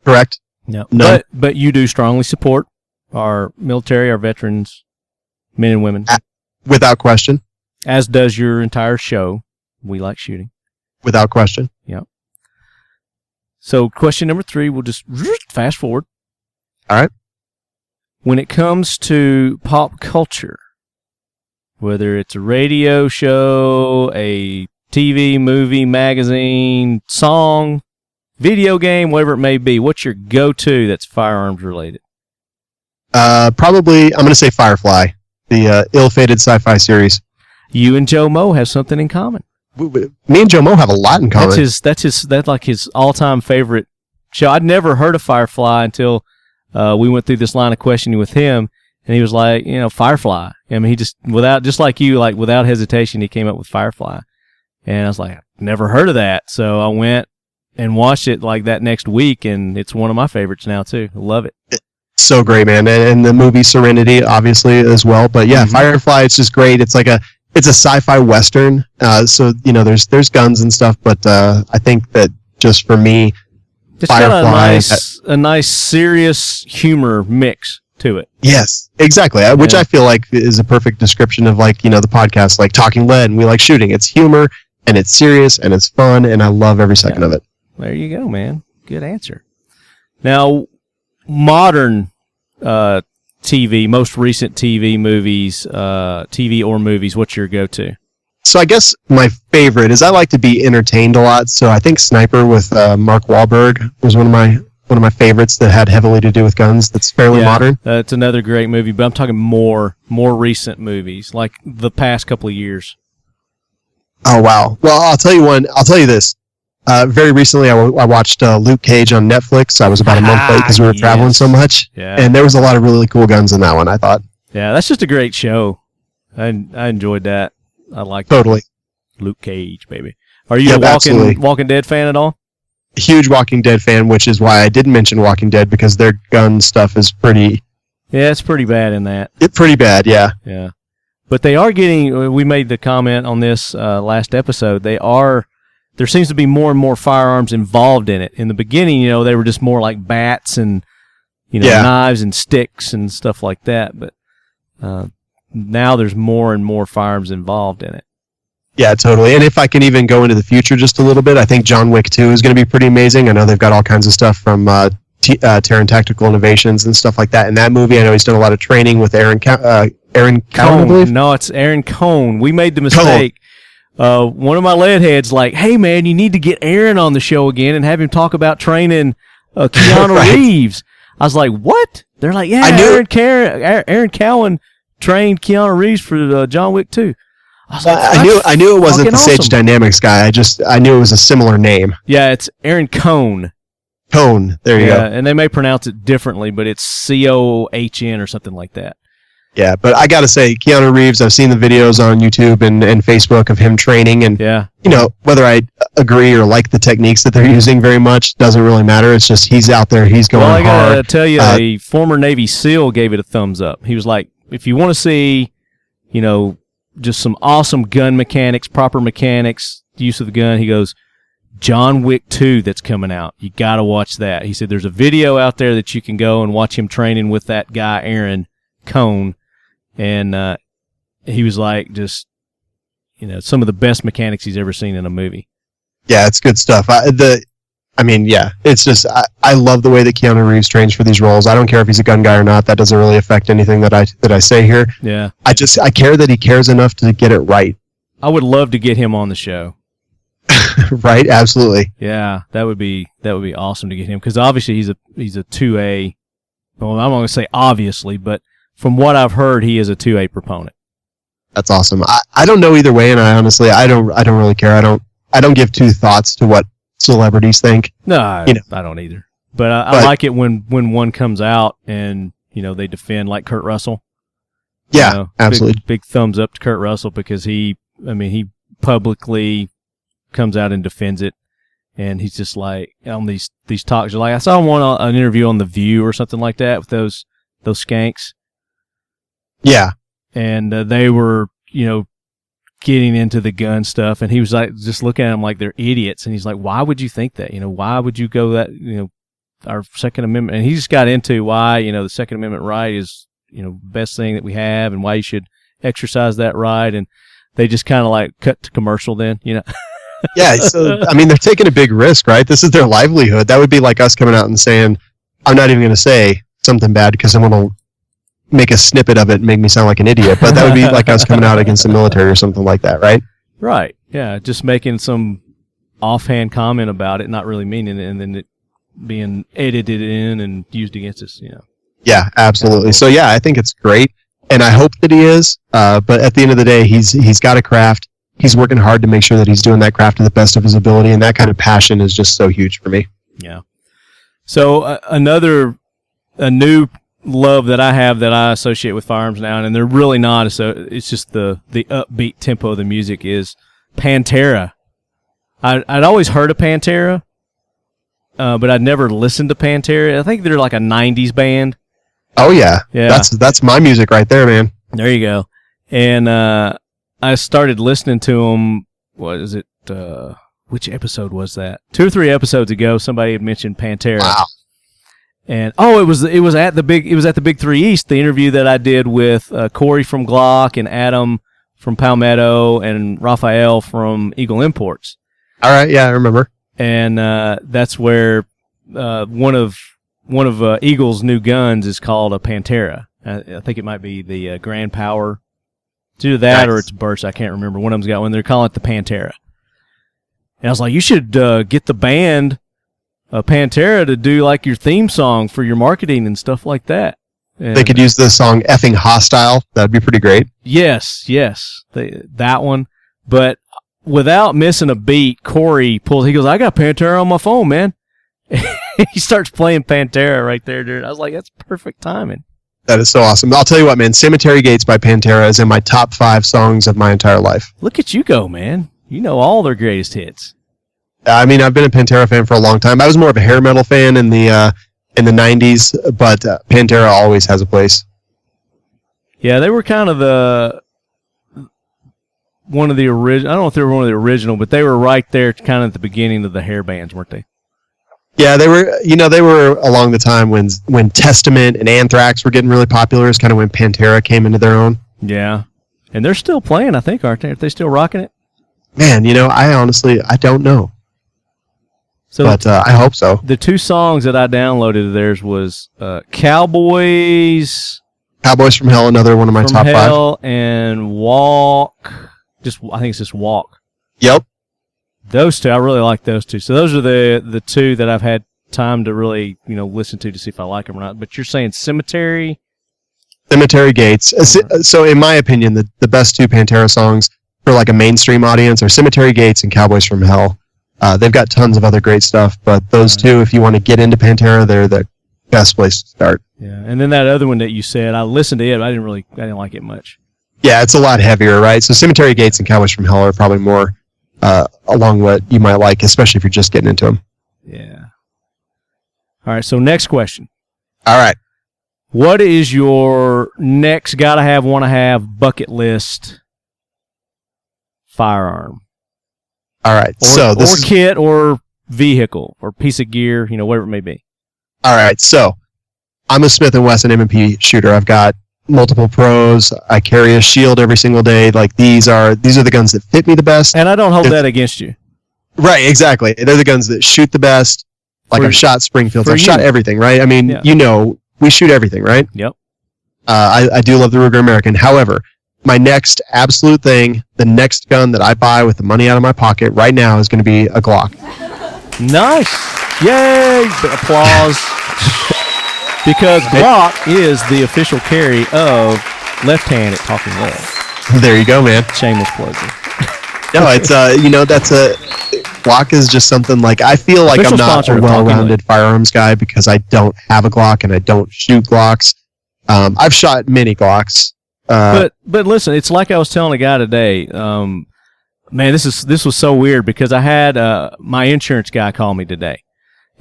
Correct. No. No. But you do strongly support our military, our veterans, men and women. Without question. As does your entire show, We Like Shooting. Without question. Yep. So question number 3, we'll just fast forward. All right. When it comes to pop culture, whether it's a radio show, a TV, movie, magazine, song, video game, whatever it may be, what's your go-to that's firearms related? Probably, I'm going to say Firefly, the ill-fated sci-fi series. You and Joe Moe have something in common. Me and Joe Moe have a lot in common. That's like his all-time favorite show. I'd never heard of Firefly until we went through this line of questioning with him, and he was like, Firefly. I mean, he just without hesitation, he came up with Firefly, and I was like, I've never heard of that. So I went and watched it like that next week, and it's one of my favorites now too. I love it. So great, man, and the movie Serenity, obviously, as well. But yeah, Firefly, it's just great. It's a sci-fi western, so there's guns and stuff, but I think that just for me, it's Firefly, got a nice serious humor mix to it. Yes, exactly. Which I feel like is a perfect description of the podcast, like Talking Lead and We Like Shooting. It's humor and it's serious and it's fun, and I love every second of it. There you go, man. Good answer. Now, modern TV, most recent TV movies, TV or movies, what's your go-to? So I guess my favorite is I like to be entertained a lot. So I think Sniper with Mark Wahlberg was one of my favorites that had heavily to do with guns. That's fairly modern. It's another great movie, but I'm talking more recent movies, like the past couple of years. Oh wow! Well, I'll tell you this. Very recently, I watched Luke Cage on Netflix. I was about a month late because we were traveling so much. Yeah. And there was a lot of really cool guns in that one, I thought. Yeah, that's just a great show. I enjoyed that. I like totally. Luke Cage, baby. Are you a Walking Dead fan at all? Huge Walking Dead fan, which is why I didn't mention Walking Dead, because their gun stuff is pretty... Yeah, it's pretty bad in that. It's pretty bad, yeah. Yeah. But they are getting... We made the comment on this last episode. There seems to be more and more firearms involved in it. In the beginning, they were just more like bats and, knives and sticks and stuff like that. But now there's more and more firearms involved in it. Yeah, totally. And if I can even go into the future just a little bit, I think John Wick 2 is going to be pretty amazing. I know they've got all kinds of stuff from Terran Tactical Innovations and stuff like that in that movie. I know he's done a lot of training with Aaron Cowan, I believe? No, it's Aaron Cohn. We made the mistake. One of my lead heads like, hey, man, you need to get Aaron on the show again and have him talk about training Keanu Right. Reeves. I was like, what? They're like, yeah, Aaron Cowan trained Keanu Reeves for John Wick 2. I was like, I knew it wasn't the awesome. Sage Dynamics guy. I knew it was a similar name. Yeah, it's Aaron Cohn. Cohn. There you go. And they may pronounce it differently, but it's Cohn or something like that. Yeah, but I got to say, Keanu Reeves, I've seen the videos on YouTube and Facebook of him training, and whether I agree or like the techniques that they're using very much doesn't really matter. It's just he's out there, he's going hard. Well, I got to tell you, a former Navy SEAL gave it a thumbs up. He was like, if you want to see, just some awesome gun mechanics, proper mechanics, use of the gun, he goes, John Wick 2 that's coming out. You got to watch that. He said there's a video out there that you can go and watch him training with that guy, Aaron Cohn. And he was like, just, some of the best mechanics he's ever seen in a movie. Yeah, it's good stuff. It's just, I love the way that Keanu Reeves trains for these roles. I don't care if he's a gun guy or not. That doesn't really affect anything that I say here. Yeah. I care that he cares enough to get it right. I would love to get him on the show. Right? Absolutely. Yeah, that would be awesome to get him, because obviously he's a 2A. Well, I'm not going to say obviously, but from what I've heard, he is a 2A proponent. That's awesome. I don't know either way, and I honestly don't really care. I don't give two thoughts to what celebrities think. No, I don't either. But I like it when one comes out and they defend, like Kurt Russell. Yeah, absolutely. Big thumbs up to Kurt Russell, because he publicly comes out and defends it, and he's just like on these talks. Like I saw an interview on The View or something like that with those skanks. Yeah, and they were getting into the gun stuff, and he was like just looking at them like they're idiots, and he's like, why would you think that? Why would you go that? Our Second Amendment, and he just got into why the Second Amendment right is the best thing that we have, and why you should exercise that right. And they just kind of like cut to commercial then. Yeah, so they're taking a big risk, right? This is their livelihood. That would be like us coming out and saying, I'm not even going to say something bad because someone will make a snippet of it and make me sound like an idiot, but that would be like us coming out against the military or something like that, right? Right. Yeah, just making some offhand comment about it, not really meaning it, and then it being edited in and used against us. Yeah, absolutely. So yeah, I think it's great, and I hope that he is. But at the end of the day, he's got a craft. He's working hard to make sure that he's doing that craft to the best of his ability, and that kind of passion is just so huge for me. Yeah. So a new love that I have that I associate with firearms now, and they're really not, so it's just the upbeat tempo of the music, is Pantera. I'd always heard of Pantera, but I'd never listened to Pantera. I think they're like a 90s band. Oh yeah. That's my music right there, man. There you go. And I started listening to them. What is it? Which episode was that? 2 or 3 episodes ago, somebody had mentioned Pantera. Wow. And it was at the Big 3 East, the interview that I did with Corey from Glock and Adam from Palmetto and Raphael from Eagle Imports. All right, yeah, I remember. And that's where one of Eagle's new guns is called a Pantera. I think it might be the Grand Power. It's either that or it's Burst. I can't remember. One of them's got one. They're calling it the Pantera. And I was like, you should get the band Pantera to do like your theme song for your marketing and stuff like that. And they could use the song "Effing Hostile." That'd be pretty great. Yes, that one. But without missing a beat, Corey pulls. He goes, "I got Pantera on my phone, man." He starts playing Pantera right there, dude. I was like, "That's perfect timing." That is so awesome. I'll tell you what, man. "Cemetery Gates" by Pantera is in my top 5 songs of my entire life. Look at you go, man. You know all their greatest hits. I've been a Pantera fan for a long time. I was more of a hair metal fan in the 90s, but Pantera always has a place. Yeah, they were kind of one of the original. I don't know if they were one of the original, but they were right there kind of at the beginning of the hair bands, weren't they? Yeah, they were along the time when Testament and Anthrax were getting really popular. It's kind of when Pantera came into their own. Yeah. And they're still playing, I think, aren't they? Are they still rocking it? Man, I don't know. So but I hope so. The two songs that I downloaded of theirs was Cowboys from Hell, another one of my top five. And Walk. I think it's just Walk. Yep. Those two, I really like those two. So those are the two that I've had time to really, listen to see if I like them or not. But you're saying Cemetery Gates. So in my opinion, the best two Pantera songs for like a mainstream audience are Cemetery Gates and Cowboys from Hell. They've got tons of other great stuff, but those two, if you want to get into Pantera, they're the best place to start. Yeah, and then that other one that you said, I listened to it, but I didn't like it much. Yeah, it's a lot heavier, right? So Cemetery Gates and Cowboys from Hell are probably more along what you might like, especially if you're just getting into them. Yeah. All right, so next question. All right. What is your next gotta have, wanna have bucket list firearm? All right. Or kit or vehicle or piece of gear, whatever it may be. All right. So I'm a Smith & Wesson M&P shooter. I've got multiple pros. I carry a shield every single day. Like these are the guns that fit me the best. And I don't hold that against you. Right, exactly. They're the guns that shoot the best. Like I've shot Springfields. I've shot everything, right? I mean, we shoot everything, right? Yep. I do love the Ruger American. However, my next absolute thing, the next gun that I buy with the money out of my pocket right now is going to be a Glock. Nice. Yay. Applause. Because Glock is the official carry of Lefthand at Talking Lead. There you go, man. Shameless plug. No, it's Glock is just something like I feel like official I'm not a well-rounded firearms guy because I don't have a Glock and I don't shoot Glocks. I've shot many Glocks. But listen, it's like I was telling a guy today. Man, this was so weird because I had my insurance guy call me today,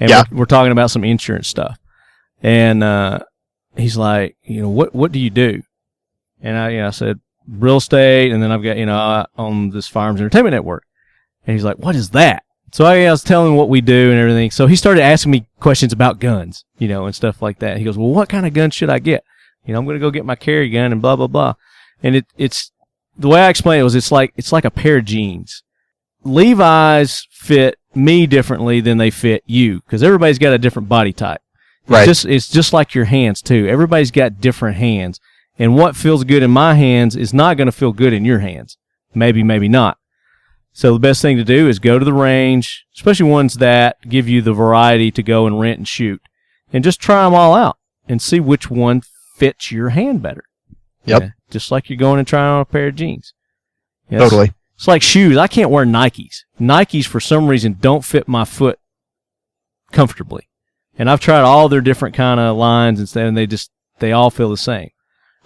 and we're talking about some insurance stuff. And he's like, what do you do? And I said real estate, and then I've got I own this Firearms Entertainment Network. And he's like, what is that? So I was telling him what we do and everything. So he started asking me questions about guns, and stuff like that. He goes, well, what kind of gun should I get? I'm going to go get my carry gun and blah, blah, blah. And it's the way I explained it was it's like a pair of jeans. Levi's fit me differently than they fit you because everybody's got a different body type. Right. It's just like your hands too. Everybody's got different hands. And what feels good in my hands is not going to feel good in your hands. Maybe, maybe not. So the best thing to do is go to the range, especially ones that give you the variety to go and rent and shoot, and just try them all out and see which one fits your hand better. Yep. Yeah, just like you're going and trying on a pair of jeans. Yes. Totally. It's like shoes. I can't wear Nikes. Nikes, for some reason, don't fit my foot comfortably. And I've tried all their different kind of lines and stuff, and they all feel the same.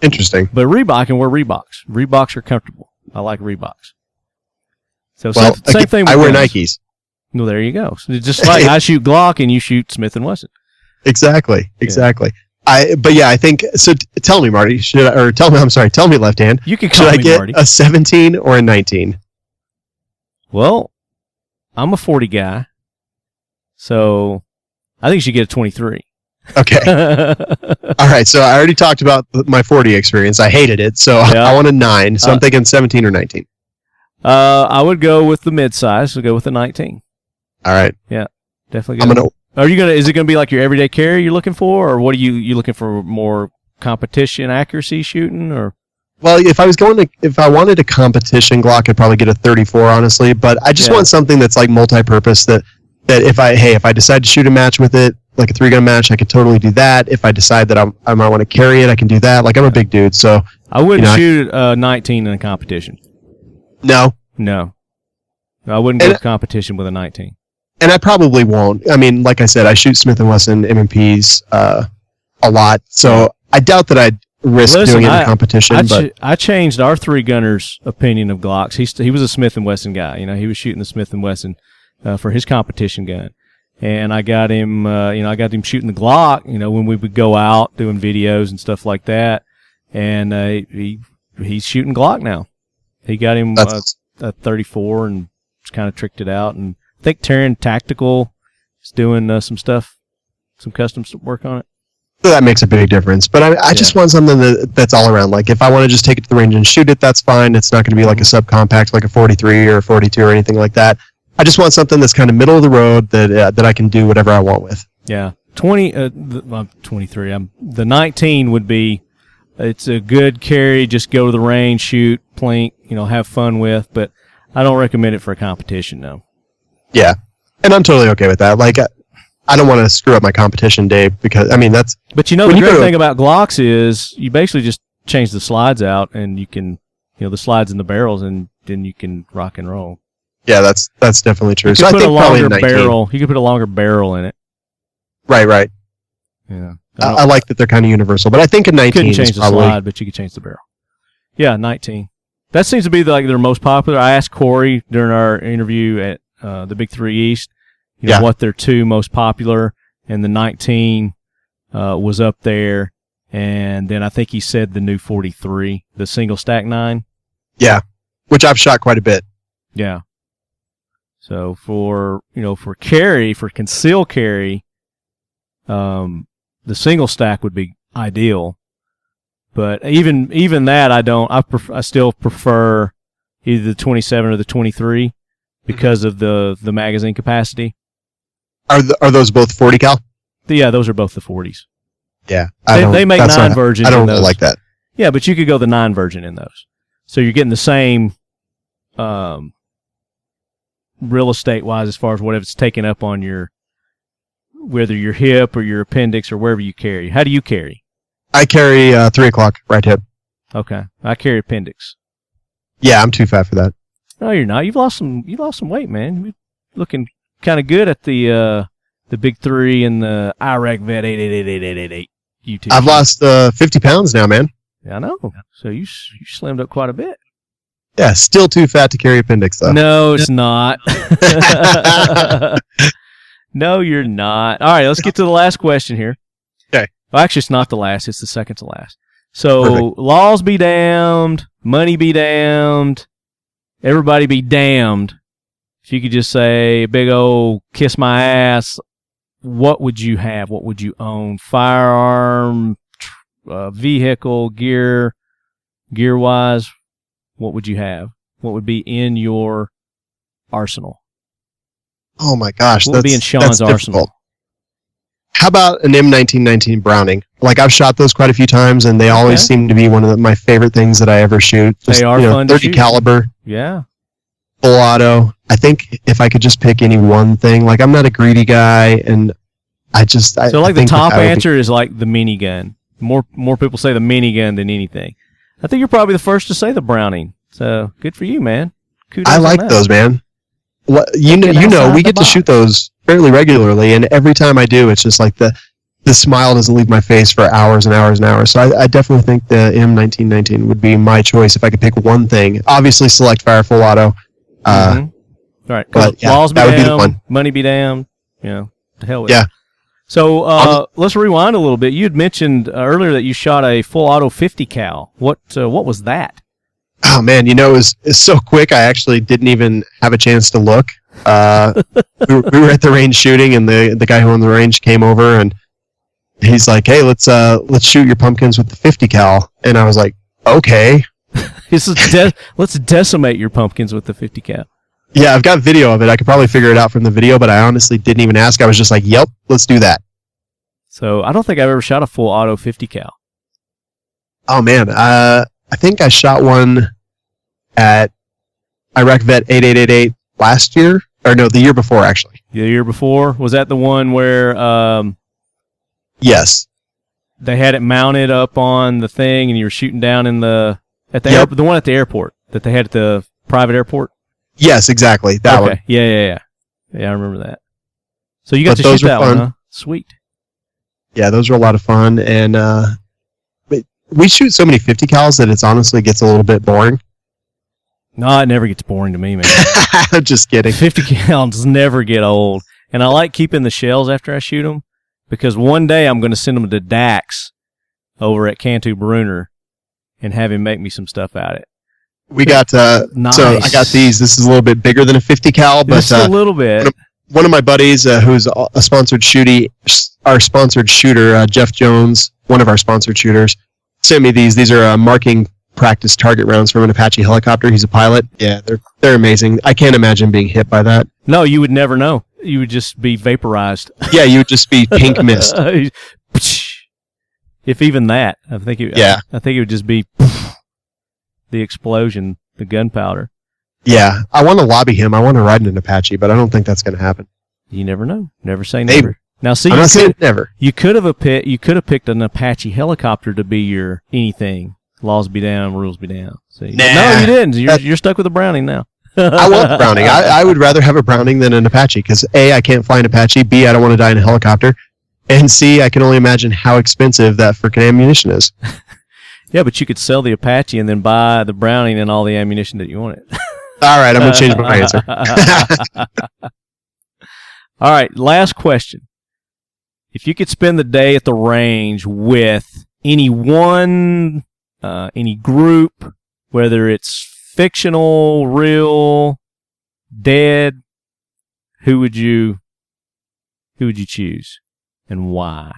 Interesting. But Reebok, I can wear Reeboks. Reeboks are comfortable. I like Reeboks. So same thing with I wear Nikes. Well, there you go. So it's just like I shoot Glock and you shoot Smith & Wesson. Exactly. I think so. Tell me, Marty. Tell me, Lefthand. You can call me Marty. Should I Marty. get a 17 or a 19? Well, I'm a 40 guy, so I think you should get a 23. Okay. All right. So I already talked about my 40 experience. I hated it, so I want a 9. So I'm thinking 17 or 19. I would go with the mid-size. So go with the 19. All right. Yeah, definitely. Is it gonna be like your everyday carry you're looking for, or what are you looking for? More competition accuracy shooting, or? Well, if I wanted a competition Glock, I'd probably get a 34, honestly. But I just want something that's like multi-purpose. That if I decide to shoot a match with it, like a 3-gun match, I could totally do that. If I decide that I might want to carry it, I can do that. Like I'm a big dude, so I wouldn't shoot a 19 in a competition. No, I wouldn't go to competition with a 19. And I probably won't. I mean, like I said, I shoot Smith & Wesson M&Ps a lot, so I doubt that I'd risk doing it in competition. I changed our 3-gunner's opinion of Glocks. He was a Smith & Wesson guy. He was shooting the Smith & Wesson for his competition gun. And I got him, shooting the Glock, when we would go out doing videos and stuff like that. And he's shooting Glock now. He got him a 34 and just kind of tricked it out. And I think Terran Tactical is doing some stuff, some custom work on it. So that makes a big difference. But I just want something that's all around. Like if I want to just take it to the range and shoot it, that's fine. It's not going to be like a subcompact, like a 43 or a 42 or anything like that. I just want something that's kind of middle of the road that I can do whatever I want with. Yeah, 23. The 19 would be. It's a good carry. Just go to the range, shoot, plink, have fun with. But I don't recommend it for a competition, no. Yeah, and I'm totally okay with that. Like, I don't want to screw up my competition day because, that's... But the great thing about Glocks is you basically just change the slides out and you can, the slides in the barrels, and then you can rock and roll. Yeah, that's definitely true. You could put a longer barrel. You could put a longer barrel in it. Right. Yeah. I like that they're kind of universal, but I think a 19 couldn't change is probably... the slide, but you could change the barrel. Yeah, 19. That seems to be their most popular. I asked Corey during our interview at the Big 3 East, what their two most popular, and the 19 was up there, and then I think he said the new 43, the single stack 9. Yeah, which I've shot quite a bit. Yeah. So for carry, for conceal carry, the single stack would be ideal, but even that I still prefer either the 27 or the 23 because of the magazine capacity. Are those both 40 cal? Yeah, those are both the 40s. Yeah, they make 9 versions. I don't in those. like that. Yeah, but you could go the 9 version in those, so you're getting the same real estate wise as far as whatever it's taken up on whether your hip or your appendix or wherever you carry. How do you carry? I carry 3 o'clock right hip. Okay, I carry appendix. Yeah, I'm too fat for that. No, you're not. You lost some weight, man. You're looking kind of good at the Big 3 and the Iraq Vet 8888888 YouTube. I've lost 50 pounds now, man. Yeah, I know. So you slimmed up quite a bit. Yeah, still too fat to carry appendix though. No, it's not. No, you're not. All right, let's get to the last question here. Okay. Well, actually, it's not the last. It's the second to last. So, Perfect. Laws be damned, money be damned, everybody be damned. If you could just say, big old kiss my ass, what would you have? What would you own? Firearm, vehicle, gear-wise, what would you have? What would be in your arsenal? Oh my gosh, What would be in Shawn's arsenal? How about an M1919 Browning? Like, I've shot those quite a few times, and they always seem to be one of my favorite things that I ever shoot. Just, They are fun to 30 shoot. caliber, Yeah. full auto. I think if I could just pick any one thing, like, I'm not a greedy guy, and So like the top answer is like the minigun. More people say the minigun than anything. I think you're probably the first to say the Browning. So good for you, man. Kudos I on like that. those, man. We outside get the to shoot those fairly regularly, and every time I do, it's just like the smile doesn't leave my face for hours and hours and hours. So I definitely think the M1919 would be my choice if I could pick one thing. Obviously, select fire full auto. All right. But, yeah, Laws be that would be the damned, one. money be damned. To hell with Yeah. it. So let's rewind a little bit. You had mentioned earlier that you shot a full auto 50 cal. What was that? Oh man, it was so quick. I actually didn't even have a chance to look. We were at the range shooting, and the guy who owned the range came over, and he's like, "Hey, let's shoot your pumpkins with the 50 cal." And I was like, "Okay." Let's decimate your pumpkins with the 50 cal. Yeah, I've got video of it. I could probably figure it out from the video, but I honestly didn't even ask. I was just like, "Yep, let's do that." So I don't think I've ever shot a full auto 50 cal. Oh man, I think I shot one at Iraq Vet 8888 last year, or no, the year before actually. The year before, was that the one where Yes. they had it mounted up on the thing and you were shooting down in the one at the airport that they had at the private airport? Yes, exactly. That one. Yeah, I remember that. So you got But to those shoot were that fun. one, huh? Sweet. Yeah, those were a lot of fun, and we shoot so many 50 cals that it honestly gets a little bit boring. No, it never gets boring to me, man. Just kidding. 50 cals never get old. And I like keeping the shells after I shoot them because one day I'm going to send them to Dax over at Cantu Bruner and have him make me some stuff out of it. We got Nice. So I got these. This is a little bit bigger than a 50 cal, but Just a little bit. one of my buddies who's a sponsored our sponsored shooter, Jeff Jones, one of our sponsored shooters, sent me these. These are marking practice target rounds from an Apache helicopter. He's a pilot. Yeah, they're amazing. I can't imagine being hit by that. No, you would never know. You would just be vaporized. Yeah, you would just be pink mist. If even that, I think it would just be the explosion, the gunpowder. Yeah, I want to lobby him. I want to ride in an Apache, but I don't think that's going to happen. You never know. Never say never. Maybe. Now, see, I'm not saying never. You could have picked an Apache helicopter to be your anything. Laws be down, rules be down. See? Nah. No, you didn't. You're stuck with a Browning now. I want the Browning. I would rather have a Browning than an Apache because A, I can't fly an Apache. B, I don't want to die in a helicopter. And C, I can only imagine how expensive that freaking ammunition is. Yeah, but you could sell the Apache and then buy the Browning and all the ammunition that you wanted. All right, I'm going to change my answer. All right, last question. If you could spend the day at the range with any group, whether it's fictional, real, dead, who would you choose and why?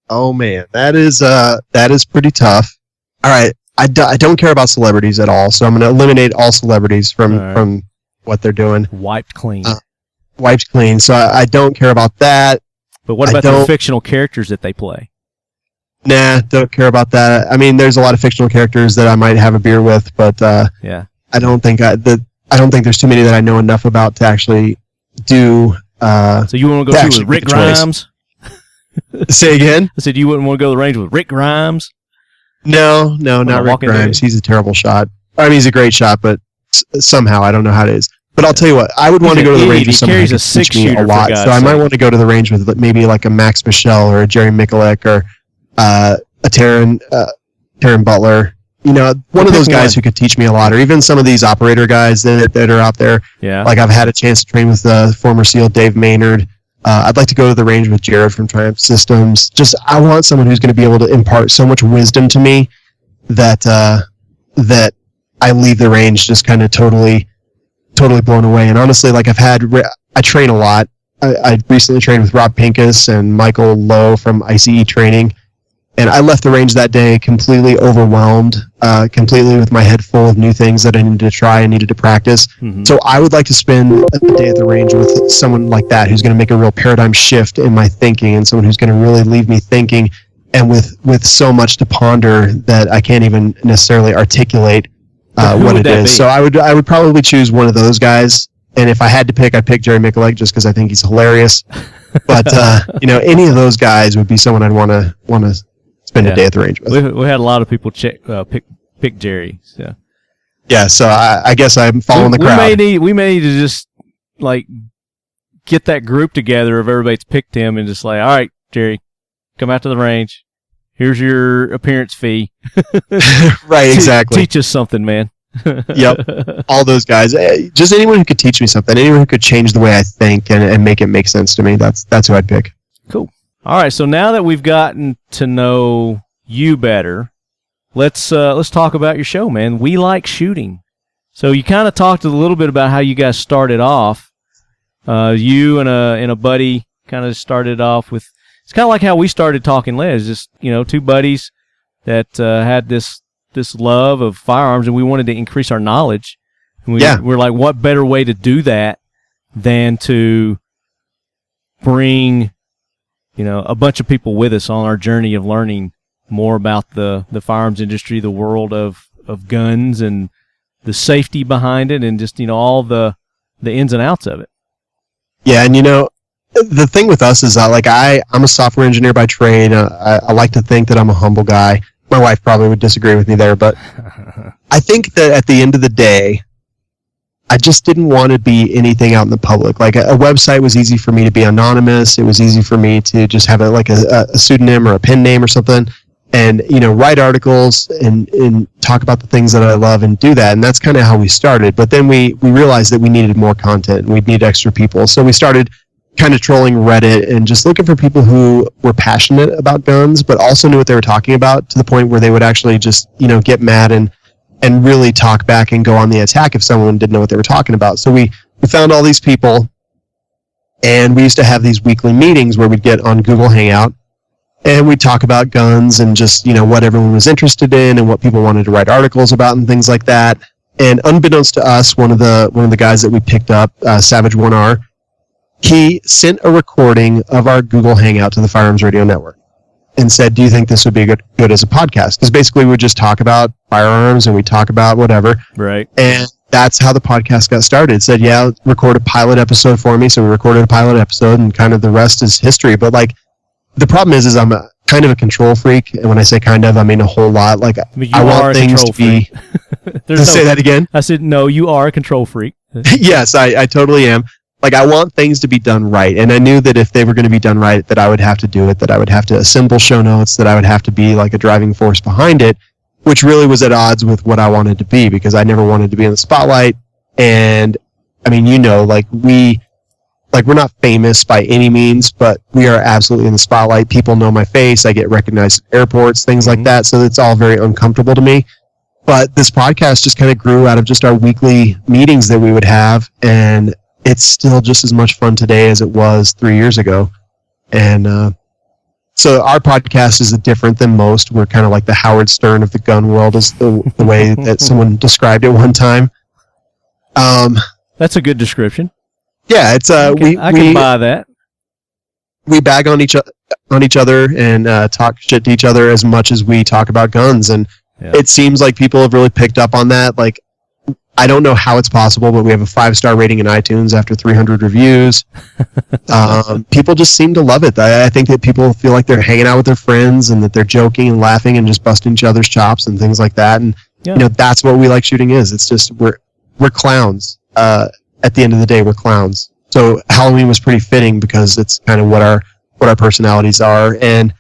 Oh man, that is pretty tough. All right, I don't care about celebrities at all, so I'm going to eliminate all celebrities from what they're doing. Wiped clean. Wiped clean. So I don't care about that. But what about the fictional characters that they play? Nah, don't care about that. I mean, there's a lot of fictional characters that I might have a beer with, but yeah, I don't think there's too many that I know enough about to actually do. So you want to go with Rick Grimes? Say again? I said you wouldn't want to go to the range with Rick Grimes? No, not Rick Grimes. He's a terrible shot. I mean, he's a great shot, but somehow I don't know how it is. But I'll tell you what, I would want to go to the range with someone who can teach me a lot. So I might want to go to the range with maybe like a Max Michel or a Jerry Mikulek or a Taryn Butler. You know, one of those guys who could teach me a lot, or even some of these operator guys that are out there. Yeah. Like I've had a chance to train with former SEAL Dave Maynard. I'd like to go to the range with Jared from Triumph Systems. Just I want someone who's going to be able to impart so much wisdom to me that I leave the range just kind of totally blown away. And honestly, like I train a lot. I recently trained with Rob Pincus and Michael Lowe from ICE Training. And I left the range that day completely overwhelmed, completely with my head full of new things that I needed to try and needed to practice. Mm-hmm. So I would like to spend a day at the range with someone like that who's going to make a real paradigm shift in my thinking and someone who's going to really leave me thinking and with so much to ponder that I can't even necessarily articulate what it is. So I would probably choose one of those guys. And if I had to pick, I'd pick Jerry Mikulek just because I think he's hilarious. But any of those guys would be someone I'd want to spend a day at the range with. We had a lot of people pick Jerry. So. Yeah, so I guess I'm following the crowd. We may need to just like get that group together of everybody's picked him and just like, all right, Jerry, come out to the range. Here's your appearance fee. Right, exactly. Teach us something, man. Yep, all those guys. Just anyone who could teach me something. Anyone who could change the way I think and make it make sense to me. That's who I'd pick. Cool. All right, so now that we've gotten to know you better, let's talk about your show, man. We Like Shooting. So you kind of talked a little bit about how you guys started off. You and a buddy kind of started off with. It's kind of like how we started Talking Lead. Just two buddies that had this love of firearms, and we wanted to increase our knowledge. And we're like, what better way to do that than to bring a bunch of people with us on our journey of learning more about the firearms industry, the world of guns and the safety behind it, and just all the ins and outs of it. Yeah, and the thing with us is that I'm a software engineer by trade. I like to think that I'm a humble guy. My wife probably would disagree with me there, but I think that at the end of the day, I just didn't want to be anything out in the public. Like a website was easy for me to be anonymous. It was easy for me to just have a pseudonym or a pen name or something, and write articles and talk about the things that I love and do that. And that's kind of how we started. But then we realized that we needed more content and we'd need extra people. So we started kind of trolling Reddit and just looking for people who were passionate about guns, but also knew what they were talking about to the point where they would actually just get mad and really talk back and go on the attack if someone didn't know what they were talking about. So we found all these people And we used to have these weekly meetings where we'd get on Google Hangout and we'd talk about guns and just, what everyone was interested in and what people wanted to write articles about and things like that. And unbeknownst to us, one of the guys that we picked up, Savage 1R, he sent a recording of our Google Hangout to the Firearms Radio Network and said, do you think this would be good as a podcast? Because basically we would just talk about firearms and we talk about whatever. Right. And that's how the podcast got started. It said, yeah, record a pilot episode for me. So we recorded a pilot episode and kind of the rest is history. But the problem is I'm kind of a control freak. And when I say kind of, I mean a whole lot. I want things to be... Say that again? I said, no, you are a control freak. Yes, I totally am. I want things to be done right. And I knew that if they were going to be done right, that I would have to do it, that I would have to assemble show notes, that I would have to be a driving force behind it, which really was at odds with what I wanted to be because I never wanted to be in the spotlight. And I mean, we're not famous by any means, but we are absolutely in the spotlight. People know my face. I get recognized at airports, things like that. So it's all very uncomfortable to me. But this podcast just kind of grew out of just our weekly meetings that we would have. And it's still just as much fun today as it was 3 years ago. And so our podcast is different than most. We're kind of like the Howard Stern of the gun world is the way that someone described it one time. That's a good description. Yeah, it's I can buy that. We bag on each other and talk shit to each other as much as we talk about guns. And it seems like people have really picked up on that. I don't know how it's possible, but we have a 5-star rating in iTunes after 300 reviews. People just seem to love it. I think that people feel like they're hanging out with their friends and that they're joking and laughing and just busting each other's chops and things like that. And that's what we like shooting is. It's just we're clowns. At the end of the day, we're clowns. So Halloween was pretty fitting because it's kind of what our personalities are. And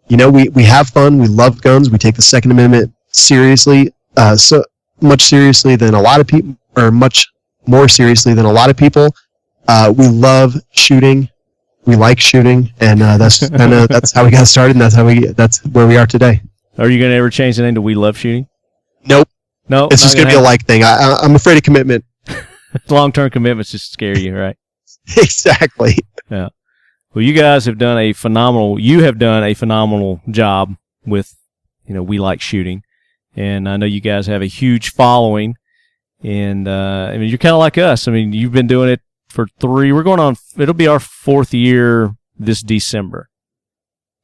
we have fun. We love guns. We take the Second Amendment seriously. So much seriously than a lot of people, or much more seriously than a lot of people. We love shooting. We like shooting, and that's how we got started, and that's where we are today. Are you going to ever change the name to We Love Shooting? Nope. No, it's just going to be a like thing. I'm afraid of commitment. Long-term commitments just scare you, right? Exactly. Yeah. Well, you guys have done a phenomenal job with, We Like Shooting. And I know you guys have a huge following. And, you're kind of like us. You've been doing it for it'll be our 4th year this December.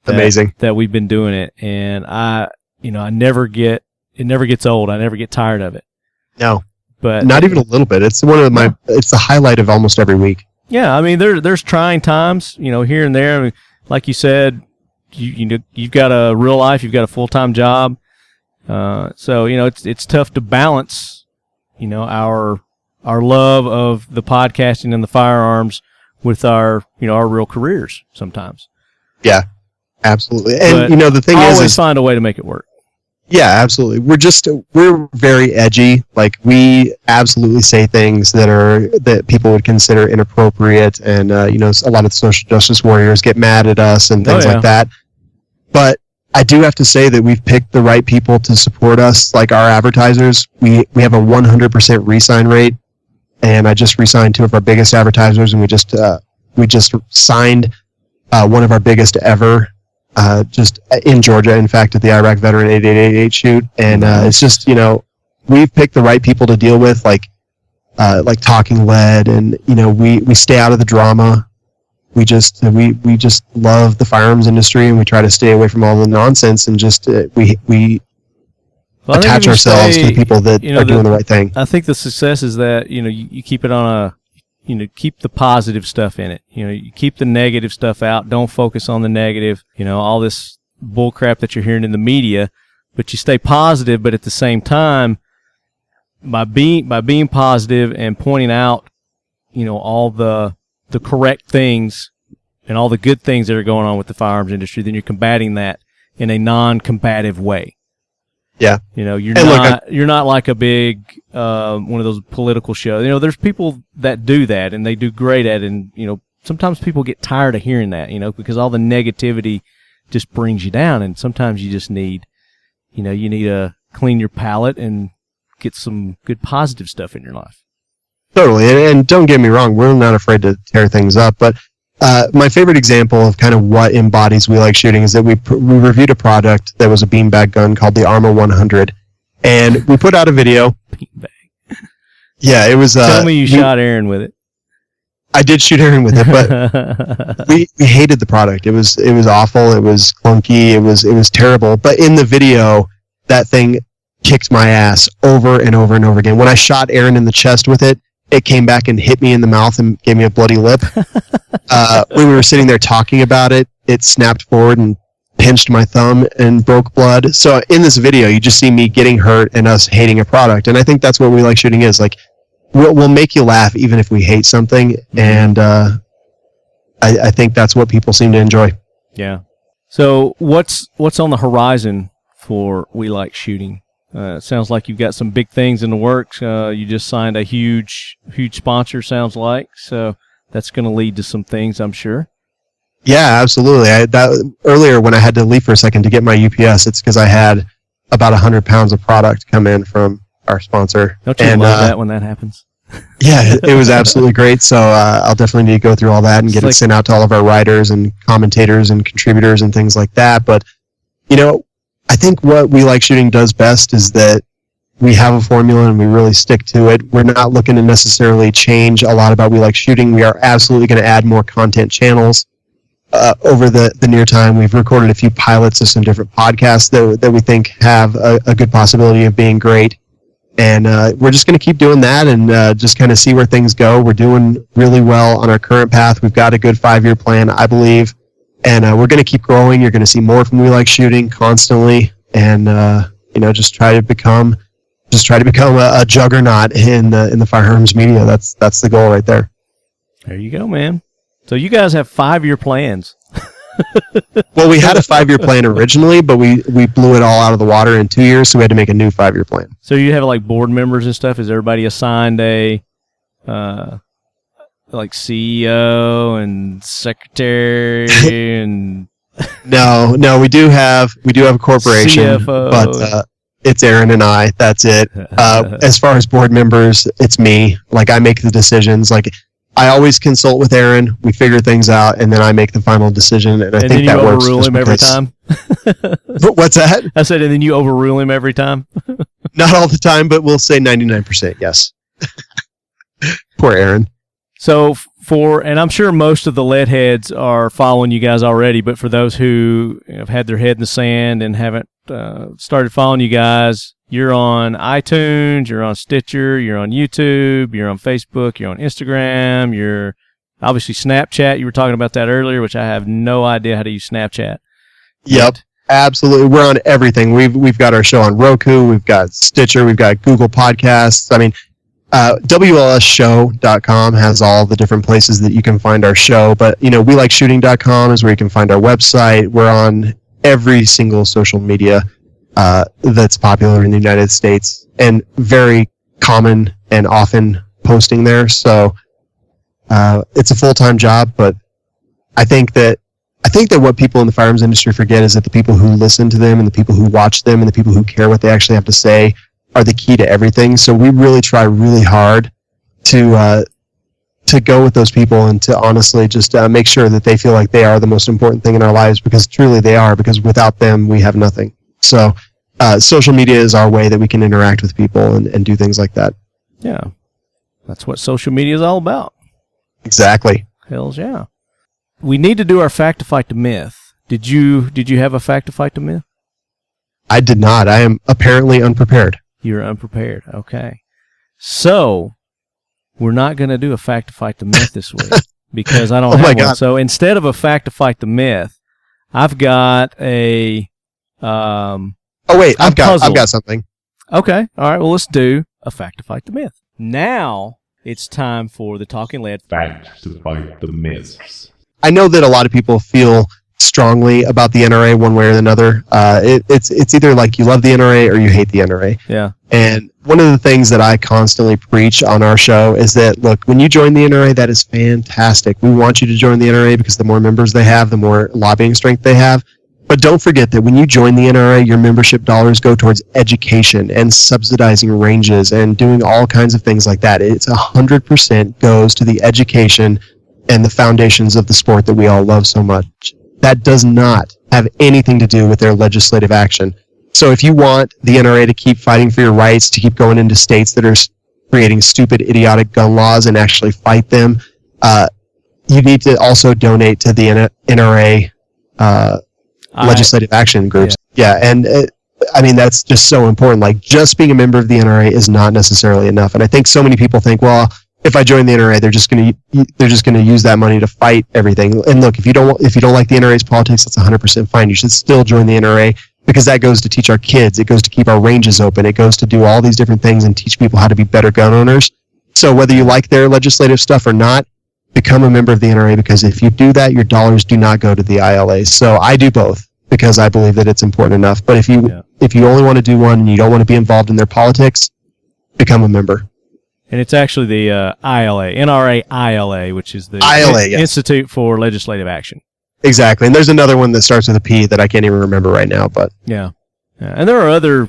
Amazing. That we've been doing it. And it never gets old. I never get tired of it. No. But not even a little bit. It's it's the highlight of almost every week. Yeah. There's trying times, here and there. Like you said, you've got a real life, you've got a full-time job. So it's tough to balance, our love of the podcasting and the firearms with our real careers sometimes. Yeah, absolutely. And but the thing I is always find a way to make it work. Yeah, absolutely. We're very edgy. We absolutely say things that people would consider inappropriate, and a lot of the social justice warriors get mad at us and things like that. But I do have to say that we've picked the right people to support us, like our advertisers. We have a 100% re-sign rate, and I just re-signed 2 of our biggest advertisers, and we just signed one of our biggest ever, just in Georgia, in fact, at the Iraq Veteran 8888 shoot. And it's just, we've picked the right people to deal with, like Talking Lead, and we stay out of the drama. We just love the firearms industry, and we try to stay away from all the nonsense, and just we attach ourselves to the people that are doing the right thing. I think the success is that you keep it on keep the positive stuff in it. You keep the negative stuff out. Don't focus on the negative. All this bull crap that you're hearing in the media, but you stay positive. But at the same time, by being positive and pointing out, all the correct things and all the good things that are going on with the firearms industry, then you're combating that in a non-combative way. Yeah. You're not like a big, one of those political shows. There's people that do that and they do great at it. And, sometimes people get tired of hearing that, because all the negativity just brings you down. And sometimes you just need, you need to clean your palate and get some good positive stuff in your life. Totally. And don't get me wrong, we're not afraid to tear things up. But my favorite example of kind of what embodies We Like Shooting is that we reviewed a product that was a beanbag gun called the Arma 100. And we put out a video. Beanbag. Yeah, it was... Tell me you shot Aaron with it. I did shoot Aaron with it, but we hated the product. It was awful. It was clunky. It was terrible. But in the video, that thing kicked my ass over and over and over again. When I shot Aaron in the chest with it, it came back and hit me in the mouth and gave me a bloody lip. When we were sitting there talking about it, it snapped forward and pinched my thumb and broke blood. So in this video, you just see me getting hurt and us hating a product. And I think that's what We Like Shooting is. Like, we'll make you laugh even if we hate something. And I think that's what people seem to enjoy. Yeah. So what's on the horizon for We Like Shooting? It sounds like you've got some big things in the works. You just signed a huge sponsor, sounds like. So that's going to lead to some things, I'm sure. Yeah, absolutely. Earlier when I had to leave for a second to get my UPS, it's because I had about 100 pounds of product come in from our sponsor. Don't you love that when that happens? Yeah, it was absolutely great. So I'll definitely need to go through all that and get it sent out to all of our writers and commentators and contributors and things like that. But, I think what We Like Shooting does best is that we have a formula and we really stick to it. We're not looking to necessarily change a lot about We Like Shooting. We are absolutely going to add more content channels. Over the near time, we've recorded a few pilots of some different podcasts that we think have a good possibility of being great. And we're just going to keep doing that and just kind of see where things go. We're doing really well on our current path. We've got a good 5-year plan, I believe. And we're going to keep growing. You're going to see more from We Like Shooting constantly. And, just try to become a juggernaut in the firearms media. That's the goal right there. There you go, man. So you guys have 5-year plans. Well, we had a 5-year plan originally, but we blew it all out of the water in 2 years, so we had to make a new 5-year plan. So you have like board members and stuff. Is everybody assigned a like CEO and secretary and No, we do have a corporation, CFO. but it's Aaron and I. That's it. As far as board members, it's me. Like, I make the decisions. Like, I always consult with Aaron. We figure things out, and then I make the final decision. And I think that works. And then you overrule him every time? What's that? I said, and then you overrule him every time? Not all the time, but we'll say 99%, yes. Poor Aaron. So and I'm sure most of the lead heads are following you guys already, but for those who have had their head in the sand and haven't started following you guys, you're on iTunes, you're on Stitcher, you're on YouTube, you're on Facebook, you're on Instagram, you're obviously Snapchat. You were talking about that earlier, which I have no idea how to use Snapchat. Yep, absolutely. We're on everything. We've got our show on Roku, we've got Stitcher, we've got Google Podcasts. I mean, WLSshow.com has all the different places that you can find our show, but WeLikeShooting.com is where you can find our website. We're on every single social media that's popular in the United States, and very common and often posting there. So it's a full-time job, but I think that what people in the firearms industry forget is that the people who listen to them and the people who watch them and the people who care what they actually have to say are the key to everything. So we really try really hard to go with those people and to honestly just make sure that they feel like they are the most important thing in our lives, because truly they are, because without them, we have nothing. So social media is our way that we can interact with people and do things like that. Yeah. That's what social media is all about. Exactly. Hells yeah. We need to do our fact to fight the myth. Did you have a fact to fight the myth? I did not. I am apparently unprepared. You're unprepared. Okay. So, we're not going to do a fact to fight the myth this week because I don't have one. So, instead of a fact to fight the myth, I've got a I've got something. Okay. All right. Well, let's do a fact to fight the myth. Now, it's time for the Talking Lead Fact to Fight the Myths. I know that a lot of people feel strongly about the NRA one way or another. It's either like you love the NRA or you hate the NRA. Yeah. And one of the things that I constantly preach on our show is that, look, when you join the NRA, that is fantastic. We want you to join the NRA because the more members they have, the more lobbying strength they have. But don't forget that when you join the NRA, your membership dollars go towards education and subsidizing ranges and doing all kinds of things like that. It's 100% goes to the education and the foundations of the sport that we all love so much. That does not have anything to do with their legislative action. So if you want the NRA to keep fighting for your rights, to keep going into states that are creating stupid, idiotic gun laws and actually fight them, you need to also donate to the NRA legislative action groups. Yeah, and I mean, that's just so important. Like, just being a member of the NRA is not necessarily enough. And I think so many people think, well, if I join the NRA, they're just going to use that money to fight everything. And look, if you don't like the NRA's politics, that's 100% fine. You should still join the NRA, because that goes to teach our kids. It goes to keep our ranges open. It goes to do all these different things and teach people how to be better gun owners. So whether you like their legislative stuff or not, become a member of the NRA, because if you do that, your dollars do not go to the ILA. So I do both, because I believe that it's important enough. But if you only want to do one and you don't want to be involved in their politics, become a member. And it's actually the ILA, NRA ILA, which is the Institute for Legislative Action. Exactly. And there's another one that starts with a P that I can't even remember right now. But yeah. And there are other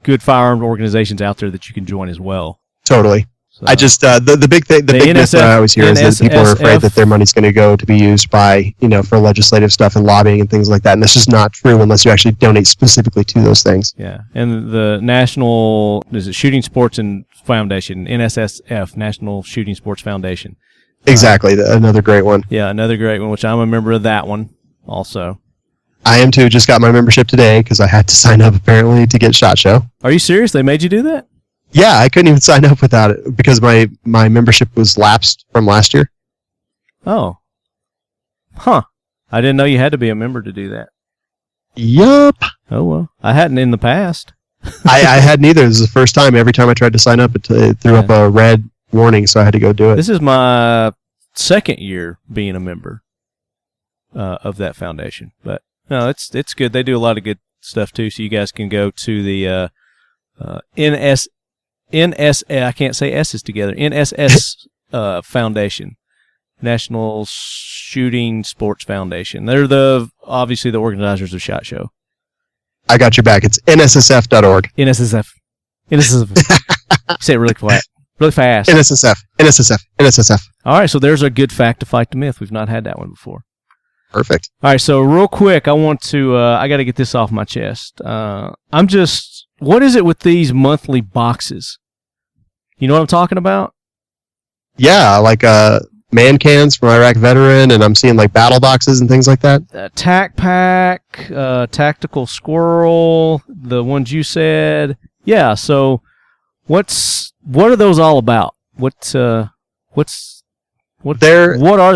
good firearms organizations out there that you can join as well. Totally. So, I just the big thing, the big myth that I always hear is that people are afraid that their money's going to go to be used by, for legislative stuff and lobbying and things like that, and that's just not true unless you actually donate specifically to those things. Yeah, and the National Shooting Sports and Foundation, NSSF, National Shooting Sports Foundation. Exactly, another great one. Yeah, another great one, which I'm a member of that one also. I am too. Just got my membership today because I had to sign up apparently to get SHOT Show. Are you serious? They made you do that? Yeah, I couldn't even sign up without it because my membership was lapsed from last year. Oh. Huh. I didn't know you had to be a member to do that. Yup. Oh, well. I hadn't in the past. I hadn't either. This is the first time. Every time I tried to sign up, it threw up a red warning, so I had to go do it. This is my second year being a member of that foundation. But, no, it's good. They do a lot of good stuff, too, so you guys can go to the I can't say S's together. NSS Foundation, National Shooting Sports Foundation. They're obviously the organizers of SHOT Show. I got your back. It's nssf.org. NSSF. Say it really quiet, really fast. NSSF. All right, so there's a good fact to fight the myth. We've not had that one before. Perfect. All right, so real quick, I got to get this off my chest. What is it with these monthly boxes? You know what I'm talking about? Yeah, like man cans from Iraq Veteran, and I'm seeing like battle boxes and things like that. Tac Pack, Tactical Squirrel, the ones you said. Yeah, so what are those all about? What are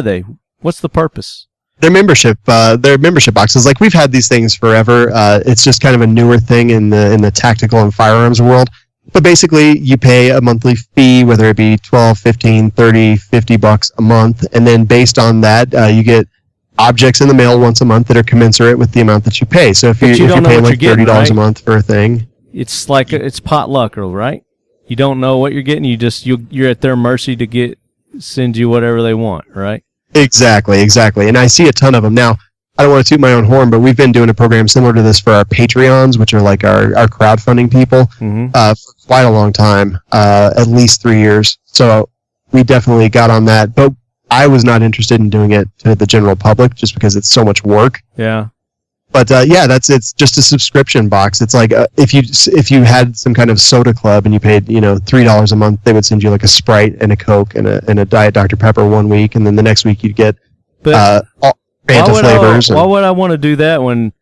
they? What's the purpose? Their membership boxes. Like, we've had these things forever. It's just kind of a newer thing in the tactical and firearms world. But basically, you pay a monthly fee, whether it be $12, $15, $30, $50 a month, and then based on that, you get objects in the mail once a month that are commensurate with the amount that you pay. So if you're paying like $30 a month for a thing, it's like it's potluck, right? You don't know what you're getting. You're at their mercy to send you whatever they want, right? Exactly. And I see a ton of them. Now, I don't want to toot my own horn, but we've been doing a program similar to this for our Patreons, which are like our crowdfunding people, for quite a long time, at least 3 years. So we definitely got on that. But I was not interested in doing it to the general public just because it's so much work. Yeah. But it's just a subscription box. It's like if you had some kind of soda club and you paid $3 a month, they would send you like a Sprite and a Coke and a Diet Dr. Pepper 1 week, and then the next week you'd get Fanta flavors. Why would I want to do that when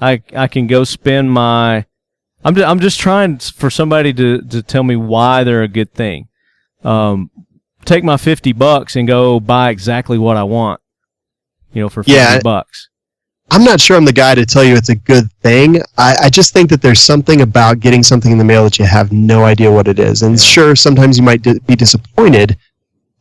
I can go spend my? I'm just trying for somebody to tell me why they're a good thing. Take my $50 and go buy exactly what I want. For $50. I'm not sure I'm the guy to tell you it's a good thing. I just think that there's something about getting something in the mail that you have no idea what it is. And sure, sometimes you might be disappointed,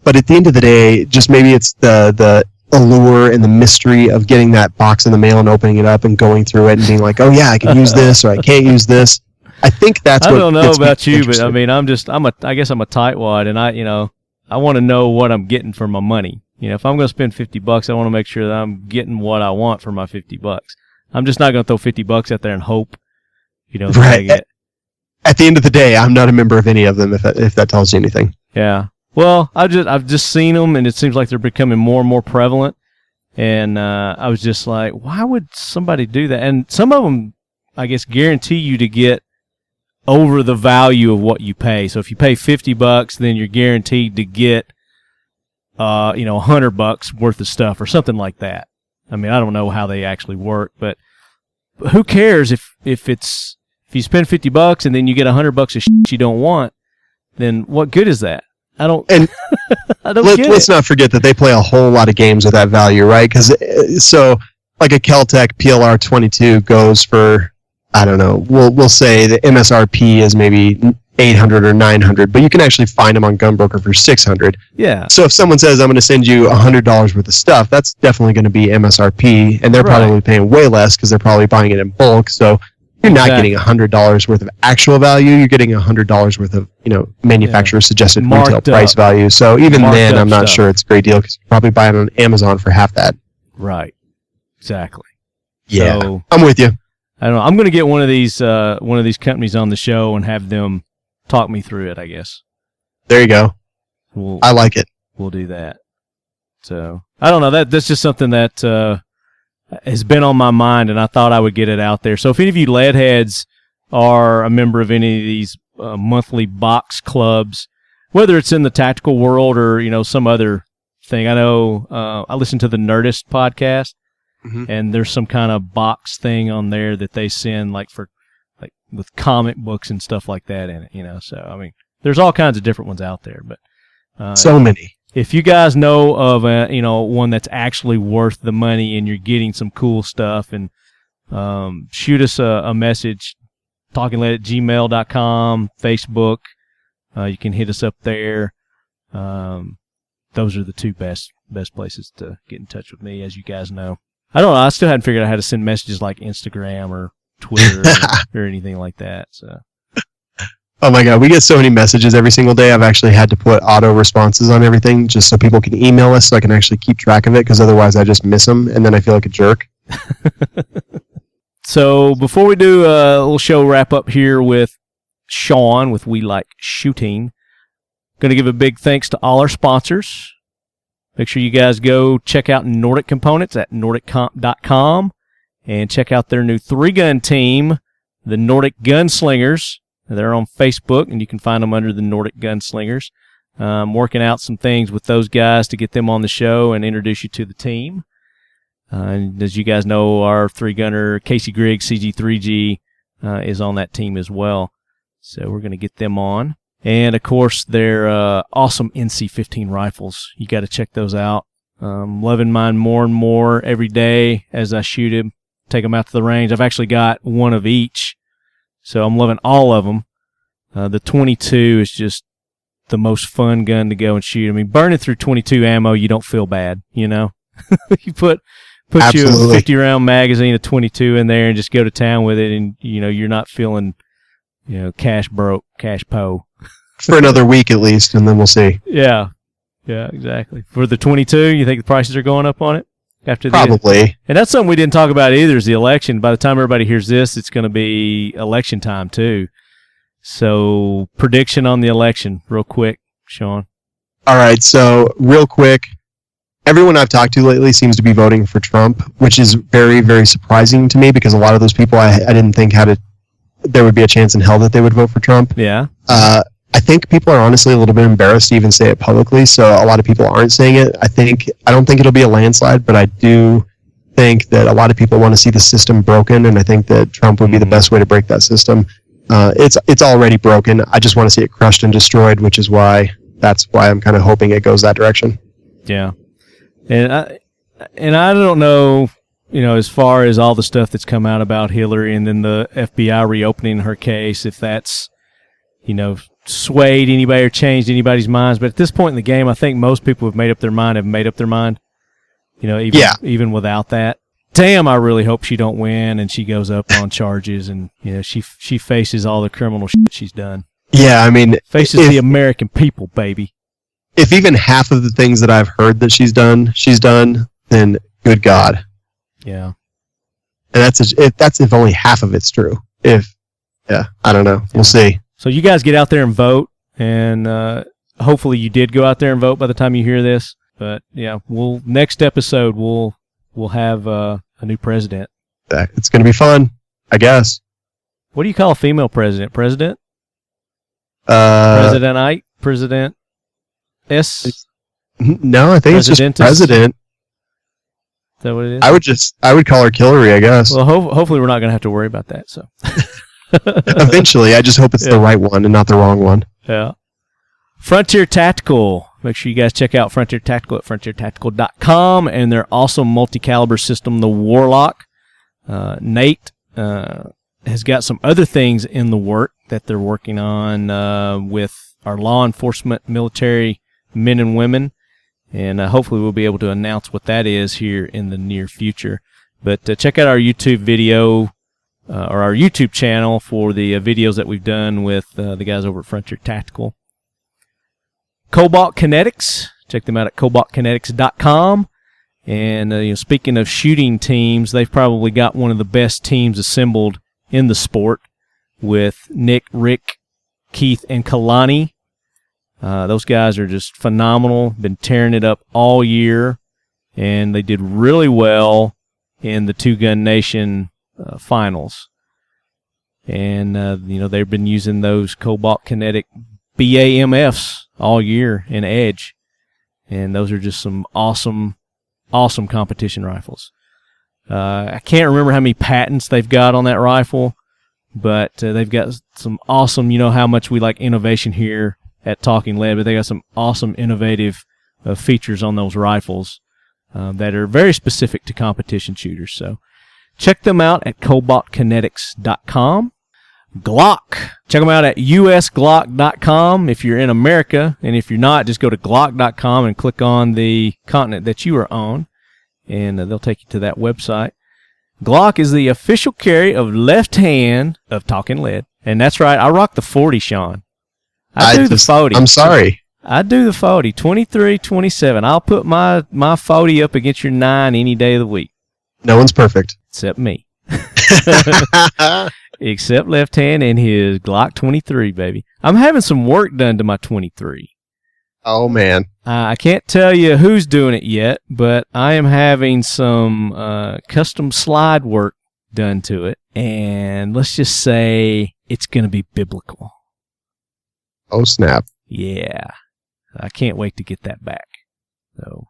but at the end of the day, just maybe it's the allure and the mystery of getting that box in the mail and opening it up and going through it and being like, oh yeah, I can use this or I can't use this. I think that's what I don't know about you, but I mean, I guess I'm a tightwad, and I want to know what I'm getting for my money. If I'm going to spend $50, I want to make sure that I'm getting what I want for my $50. I'm just not going to throw $50 out there and hope, right. At the end of the day, I'm not a member of any of them. If that tells you anything. Yeah. Well, I've just seen them, and it seems like they're becoming more and more prevalent. And I was just like, why would somebody do that? And some of them, I guess, guarantee you to get over the value of what you pay. So if you pay $50, then you're guaranteed to get, $100 worth of stuff or something like that. I mean, I don't know how they actually work, but who cares if you spend $50 and then you get $100 of shit you don't want? Then what good is that? I don't get it. Let's not forget that they play a whole lot of games with that value, right? Because like a Keltec PLR 22 goes for, I don't know, we'll say the MSRP is maybe 800 or 900, but you can actually find them on Gunbroker for 600. Yeah. So if someone says, I'm going to send you $100 worth of stuff, that's definitely going to be MSRP, and they're probably paying way less because they're probably buying it in bulk. So you're not getting $100 worth of actual value. You're getting $100 worth of, manufacturer suggested retail price value. So even then, I'm not sure it's a great deal because you probably buy it on Amazon for half that. Right. Exactly. Yeah. So, I'm with you. I don't know. I'm going to get one of these companies on the show and have them talk me through it, I guess. There you go. I like it. We'll do that. So I don't know. That's just something that has been on my mind, and I thought I would get it out there. So if any of you lead heads are a member of any of these monthly box clubs, whether it's in the tactical world or some other thing, I know I listen to the Nerdist podcast, and there's some kind of box thing on there that they send with comic books and stuff like that in it. So I mean, there's all kinds of different ones out there, but so many. If you guys know of one that's actually worth the money and you're getting some cool stuff, and shoot us a message, talkinglead@gmail.com, Facebook. You can hit us up there. Those are the two best places to get in touch with me, as you guys know. I don't know. I still hadn't figured out how to send messages like Instagram or Twitter or anything like that. So. Oh my God, we get so many messages every single day. I've actually had to put auto responses on everything just so people can email us so I can actually keep track of it, because otherwise I just miss them and then I feel like a jerk. So before we do a little show wrap up here with Shawn with We Like Shooting, going to give a big thanks to all our sponsors. Make sure you guys go check out Nordic Components at nordiccomp.com and check out their new 3-gun team, the Nordic Gunslingers. They're on Facebook, and you can find them under the Nordic Gunslingers. I'm working out some things with those guys to get them on the show and introduce you to the team. And as you guys know, our 3-gunner, Casey Griggs, CG3G, is on that team as well. So we're going to get them on. And, of course, their awesome NC-15 rifles. You got to check those out. Loving mine more and more every day as I shoot them, take them out to the range. I've actually got one of each. So I'm loving all of them. The 22 is just the most fun gun to go and shoot. I mean, burning through 22 ammo, you don't feel bad, You put you a 50-round magazine of 22 in there and just go to town with it, and, you're not feeling, cash broke, cash po. For another week at least, and then we'll see. Yeah, exactly. For the 22, you think the prices are going up on it? Probably. And that's something we didn't talk about either, is the election. By the time everybody hears this, it's going to be election time too. So prediction on the election real quick, Shawn. All right. So real quick, everyone I've talked to lately seems to be voting for Trump, which is very, very surprising to me, because a lot of those people I didn't think there would be a chance in hell that they would vote for Trump. Yeah. I think people are honestly a little bit embarrassed to even say it publicly, so a lot of people aren't saying it. I don't think it'll be a landslide, but I do think that a lot of people want to see the system broken, and I think that Trump would be the best way to break that system. It's already broken. I just want to see it crushed and destroyed, which is why I'm kind of hoping it goes that direction. Yeah. And I don't know, as far as all the stuff that's come out about Hillary and then the FBI reopening her case, if that's, swayed anybody or changed anybody's minds. But at this point in the game, I think most people have made up their mind, even without that. Damn, I really hope she don't win and she goes up on charges and, she faces all the criminal shit she's done. Yeah, I mean... Faces the American people, baby. if even half of the things that I've heard that she's done, then good God. Yeah. And that's if only half of it's true. I don't know. We'll see. So you guys get out there and vote, and hopefully you did go out there and vote by the time you hear this. But yeah, next episode we'll have a new president. It's going to be fun, I guess. What do you call a female president? President? President-ite? President? S? No, I think it's just president. Is that what it is? I would call her Hillary, I guess. Well, hopefully we're not going to have to worry about that. So eventually, I just hope it's the right one and not the wrong one. Yeah. Frontier Tactical. Make sure you guys check out Frontier Tactical at frontiertactical.com and their awesome multi-caliber system, the Warlock. Nate has got some other things in the work that they're working on with our law enforcement, military men and women. And hopefully we'll be able to announce what that is here in the near future. But check out our YouTube video or our YouTube channel for the videos that we've done with the guys over at Frontier Tactical. Cobalt Kinetics. Check them out at cobaltkinetics.com. And speaking of shooting teams, they've probably got one of the best teams assembled in the sport with Nick, Rick, Keith, and Kalani. Those guys are just phenomenal, been tearing it up all year, and they did really well in the Two Gun Nation finals. And, they've been using those Cobalt Kinetic BAMFs all year in Edge, and those are just some awesome competition rifles. I can't remember how many patents they've got on that rifle, but they've got some awesome, how much we like innovation here at Talking Lead, but they got some awesome innovative features on those rifles that are very specific to competition shooters. So check them out at cobaltkinetics.com. Glock. Check them out at usglock.com if you're in America, and if you're not, just go to glock.com and click on the continent that you are on, and they'll take you to that website. Glock is the official carry of Lefthand of Talking Lead, and that's right, I rock the 40, Shawn. I do the 40. I'm sorry. I do the 40, 23, 27. I'll put my 40 up against your 9 any day of the week. No one's perfect. Except me. Except Lefthand and his Glock 23, baby. I'm having some work done to my 23. Oh, man. I can't tell you who's doing it yet, but I am having some custom slide work done to it. And let's just say it's going to be biblical. Oh, snap. Yeah. I can't wait to get that back. So,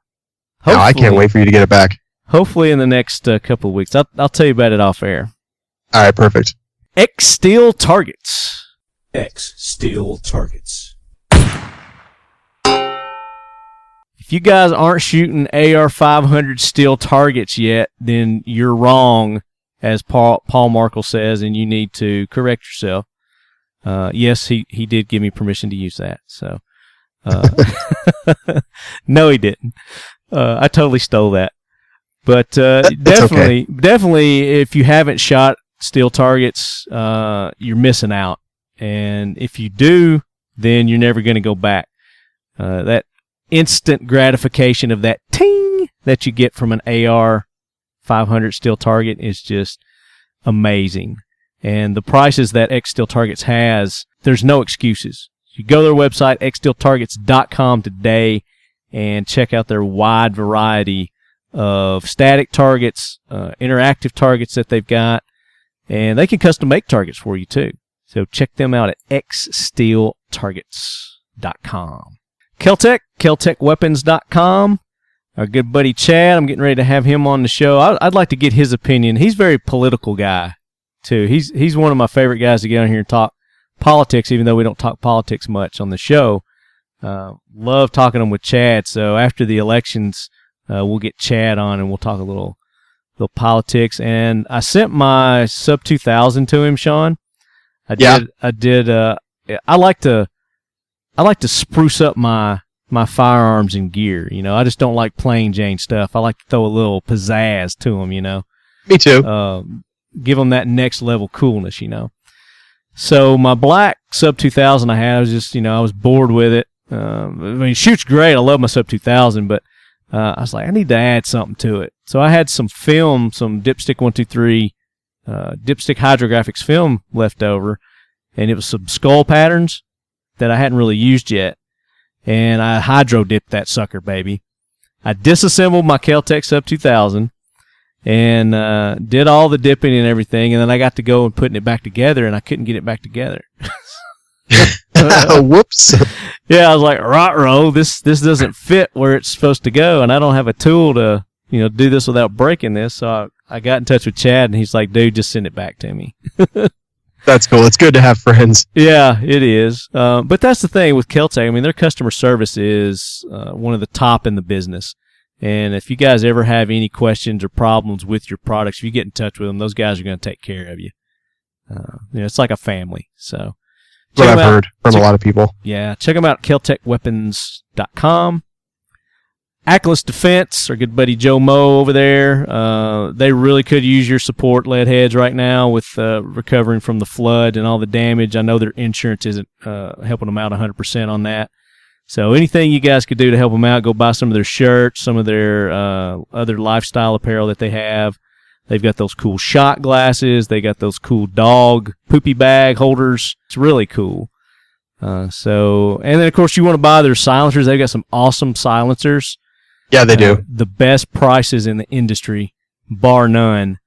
no, I can't wait for you to get it back. Hopefully in the next couple of weeks. I'll tell you about it off air. All right, perfect. X Steel Targets. X Steel Targets. If you guys aren't shooting AR-500 steel targets yet, then you're wrong, as Paul Markle says, and you need to correct yourself. Yes, he did give me permission to use that. So, no, he didn't. I totally stole that. But definitely, if you haven't shot steel targets, you're missing out. And if you do, then you're never going to go back. That instant gratification of that ting that you get from an AR-500 steel target is just amazing. And the prices that X Steel Targets has, there's no excuses. You go to their website, xsteeltargets.com today, and check out their wide variety of static targets, interactive targets that they've got, and they can custom make targets for you too. So check them out at xsteeltargets.com. Keltec, keltecweapons.com. Our good buddy Chad, I'm getting ready to have him on the show. I'd like to get his opinion. He's a very political guy too. He's one of my favorite guys to get on here and talk politics, even though we don't talk politics much on the show. Love talking them with Chad. So after the elections, we'll get Chad on and we'll talk a little politics. And I sent my sub 2000 to him, Shawn. I like to spruce up my firearms and gear. I just don't like plain Jane stuff. I like to throw a little pizzazz to them. Me too. Give them that next level coolness. So my black sub 2000 I had, I was just, I was bored with it. I mean, shoot's great. I love my Sub 2000, but I was like, I need to add something to it. So I had some film, some Dipstick 123, Dipstick Hydrographics film left over, and it was some skull patterns that I hadn't really used yet. And I hydro dipped that sucker, baby. I disassembled my Kel-Tec Sub 2000 and did all the dipping and everything, and then I got to go and putting it back together, and I couldn't get it back together. Whoops. Yeah, I was like, ruh-roh, this doesn't fit where it's supposed to go, and I don't have a tool to, do this without breaking this. So I got in touch with Chad, and he's like, dude, just send it back to me. That's cool. It's good to have friends. Yeah, it is. But that's the thing with Kel-Tec. I mean, their customer service is one of the top in the business. And if you guys ever have any questions or problems with your products, if you get in touch with them, those guys are going to take care of you. It's like a family. So What I've heard from a lot of people. Yeah, check them out at keltecweapons.com. Atlas Defense, our good buddy Joe Moe over there. They really could use your support, Leadheads, right now with recovering from the flood and all the damage. I know their insurance isn't helping them out 100% on that. So anything you guys could do to help them out, go buy some of their shirts, some of their other lifestyle apparel that they have. They've got those cool shot glasses. They got those cool dog poopy bag holders. It's really cool. And then, of course, you want to buy their silencers. They've got some awesome silencers. Yeah, they do. The best prices in the industry, bar none.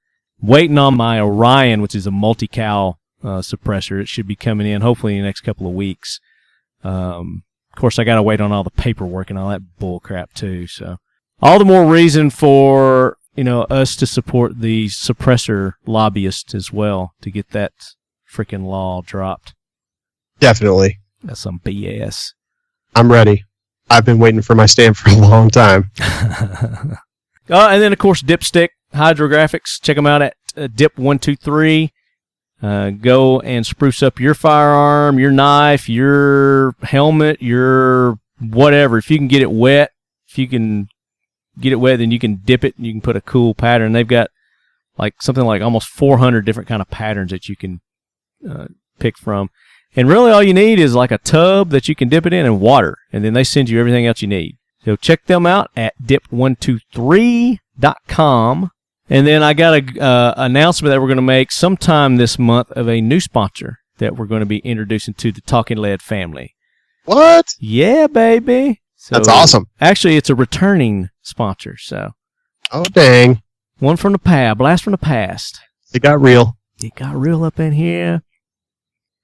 Waiting on my Orion, which is a multi-cal suppressor. It should be coming in hopefully in the next couple of weeks. Of course, I got to wait on all the paperwork and all that bull crap too. So all the more reason for us to support the suppressor lobbyists as well to get that freaking law dropped. Definitely. That's some BS. I'm ready. I've been waiting for my stamp for a long time. And then, of course, Dipstick Hydrographics. Check them out at Dip123. Go and spruce up your firearm, your knife, your helmet, your whatever. If you can get it wet, then you can dip it and you can put a cool pattern. They've got something like almost 400 different kind of patterns that you can pick from. And really all you need is like a tub that you can dip it in and water, and then they send you everything else you need. So check them out at dip123.com. And then I got an announcement that we're going to make sometime this month of a new sponsor that we're going to be introducing to the Talking Lead family. What? Yeah, baby. So, that's awesome. Actually, it's a returning sponsor. So. Oh, dang. One from the past, blast from the past. It got real. It got real up in here.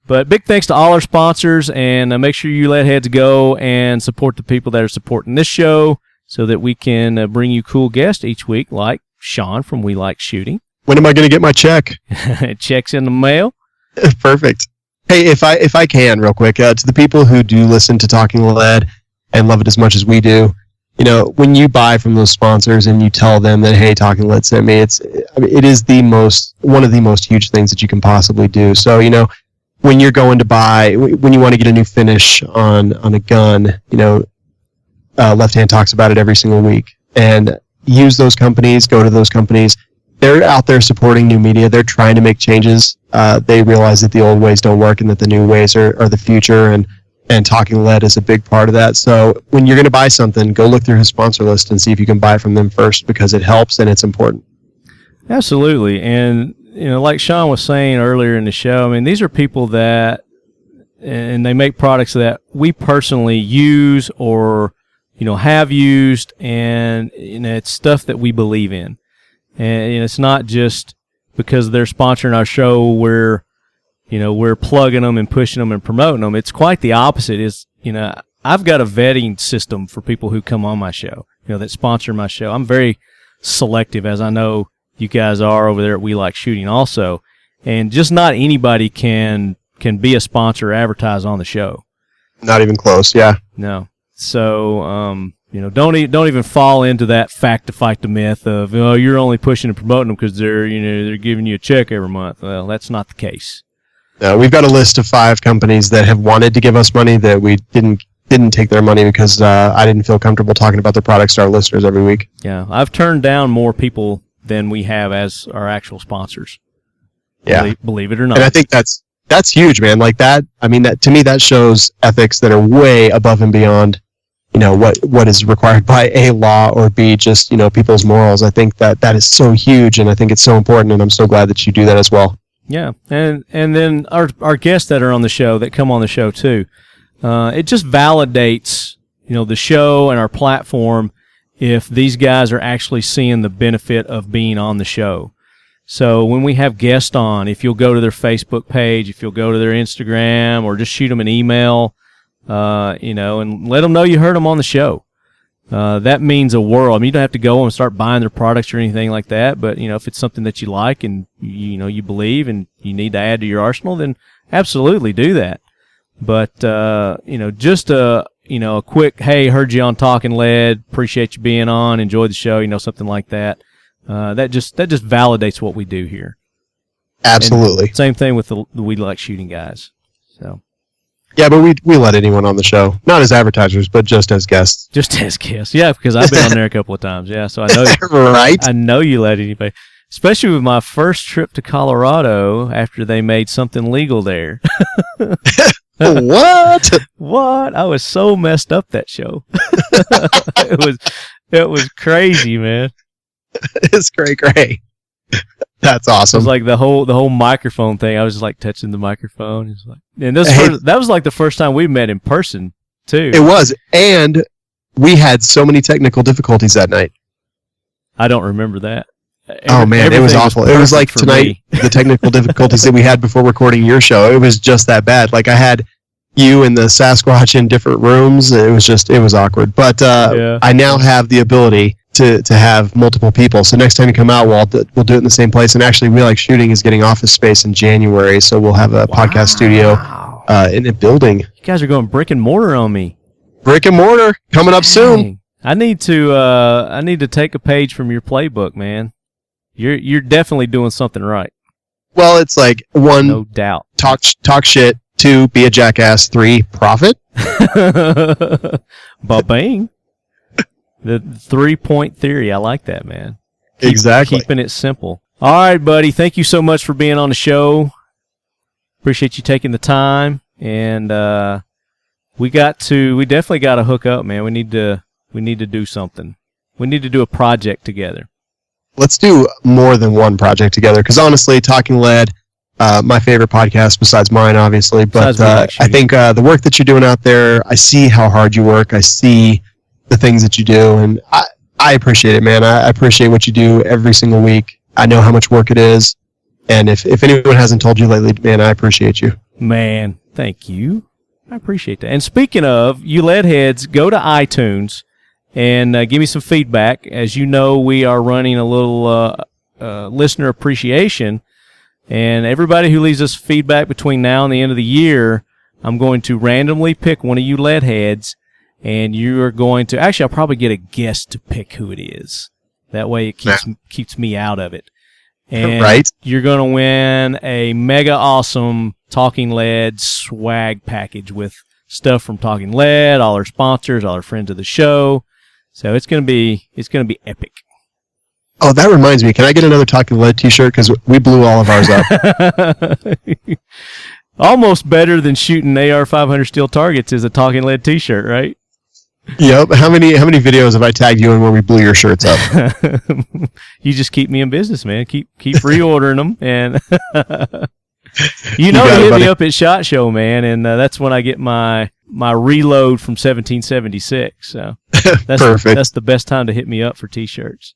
But big thanks to all our sponsors, and make sure you Leadheads go and support the people that are supporting this show so that we can bring you cool guests each week, like Shawn from We Like Shooting. When am I going to get my check? Check's in the mail. Perfect. Hey, if I can, real quick, to the people who do listen to Talking Lead and love it as much as we do, when you buy from those sponsors and you tell them that, hey, Talking Lead sent me, it is one of the most huge things that you can possibly do. So, when you're going to buy, when you want to get a new finish on a gun, Lefthand talks about it every single week. And use those companies, go to those companies. They're out there supporting new media. They're trying to make changes. They realize that the old ways don't work and that the new ways are the future, and Talking Lead is a big part of that. So when you're going to buy something, go look through his sponsor list and see if you can buy from them first, because it helps and it's important. Absolutely. And like Shawn was saying earlier in the show, I mean, these are people that, and they make products that we personally use or, have used, and, it's stuff that we believe in. And it's not just because they're sponsoring our show, we're plugging them and pushing them and promoting them. It's quite the opposite. I've got a vetting system for people who come on my show, that sponsor my show. I'm very selective, as I know you guys are over there at We Like Shooting also, and just not anybody can be a sponsor or advertise on the show. Not even close. Yeah. No. So, don't even fall into that fact to fight the myth of, you're only pushing and promoting them because they're giving you a check every month. Well, that's not the case. We've got a list of 5 companies that have wanted to give us money that we didn't take their money because I didn't feel comfortable talking about their products to our listeners every week. Yeah, I've turned down more people than we have as our actual sponsors. Yeah, believe it or not. And I think that's That's huge, man. Like that. I mean, that to me, that shows ethics that are way above and beyond, what is required by A, law, or B, just, people's morals. I think that is so huge, and I think it's so important, and I'm so glad that you do that as well. Yeah, and then our guests that are on the show, that come on the show too, it just validates, the show and our platform if these guys are actually seeing the benefit of being on the show. So when we have guests on, if you'll go to their Facebook page, if you'll go to their Instagram, or just shoot them an email, and let them know you heard them on the show. That means a world. I mean, you don't have to go and start buying their products or anything like that, but, if it's something that you like and, you believe and you need to add to your arsenal, then absolutely do that. But, just a quick, hey, heard you on Talking Lead, appreciate you being on, enjoy the show, something like that. That just validates what we do here. Absolutely. And same thing with the We Like Shooting guys. So. Yeah, but we let anyone on the show, not as advertisers, but just as guests. Just as guests, yeah, because I've been on there a couple of times, yeah. So I know, right? I know you let anybody, especially with my first trip to Colorado after they made something legal there. What? What? I was so messed up that show. It was crazy, man. It's great. That's awesome. It was like the whole microphone thing. I was just like touching the microphone. It's like, and that was like the first time we met in person too. It was, and we had so many technical difficulties that night. I don't remember that. Oh man, it was awful. It was like tonight, the technical difficulties that we had before recording your show. It was just that bad. Like I had you and the Sasquatch in different rooms. It was awkward. But I now have the ability to have multiple people. So next time you come out, we'll do it in the same place. And actually, We Like Shooting is getting office space in January, so we'll have a podcast studio in a building. You guys are going brick and mortar on me. Brick and mortar coming up soon. I need to take a page from your playbook, man. You're definitely doing something right. Well, it's like 1, no doubt. Talk shit. 2, be a jackass. 3, profit. Ba-bang. The 3-point theory. I like that, man. Exactly. Keeping it simple. All right, buddy. Thank you so much for being on the show. Appreciate you taking the time. And we definitely got to hook up, man. We need to do something. We need to do a project together. Let's do more than one project together. Because honestly, Talking Lead, my favorite podcast besides mine, obviously. But I think the work that you're doing out there, I see how hard you work. I see the things that you do, and I appreciate it, man. I appreciate what you do every single week. I know how much work it is, and if anyone hasn't told you lately, man, I appreciate you. Man, thank you. I appreciate that. And speaking of, you lead heads, go to iTunes and give me some feedback. As you know, we are running a little listener appreciation, and everybody who leaves us feedback between now and the end of the year, I'm going to randomly pick one of you lead heads. And you are going to... Actually, I'll probably get a guest to pick who it is. That way it keeps me out of it. And right. You're going to win a mega awesome Talking Lead swag package with stuff from Talking Lead, all our sponsors, all our friends of the show. So it's going to be epic. Oh, that reminds me. Can I get another Talking Lead t-shirt? Because we blew all of ours up. Almost better than shooting AR-500 steel targets is a Talking Lead t-shirt, right? Yep. How many videos have I tagged you in where we blew your shirts up? You just keep me in business, man. Keep reordering them, and you hit me up at SHOT Show, man, and that's when I get my reload from 1776. So that's perfect. That's the best time to hit me up for t-shirts.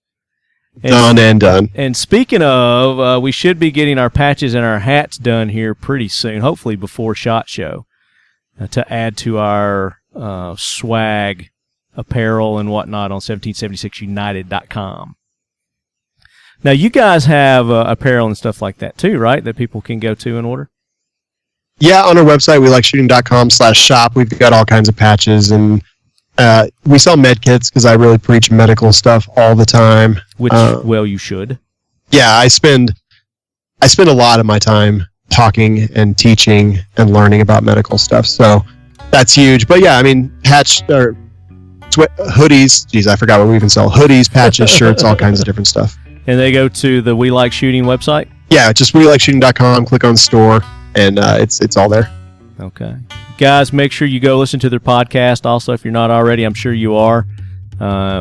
Done. And speaking of, we should be getting our patches and our hats done here pretty soon, hopefully before SHOT Show, to add to our swag apparel and whatnot on 1776united.com. Now, you guys have apparel and stuff like that too, right? That people can go to and order? Yeah, on our website, welikeshooting.com/shop. We've got all kinds of patches, and we sell med kits because I really preach medical stuff all the time. Which, you should. Yeah, I spend a lot of my time talking and teaching and learning about medical stuff, so that's huge. But yeah, I mean, hoodies. Geez, I forgot what we even sell. Hoodies, patches, shirts, all kinds of different stuff. And they go to the We Like Shooting website? Yeah, just welikeshooting.com, click on store, and it's all there. Okay. Guys, make sure you go listen to their podcast. Also, if you're not already, I'm sure you are,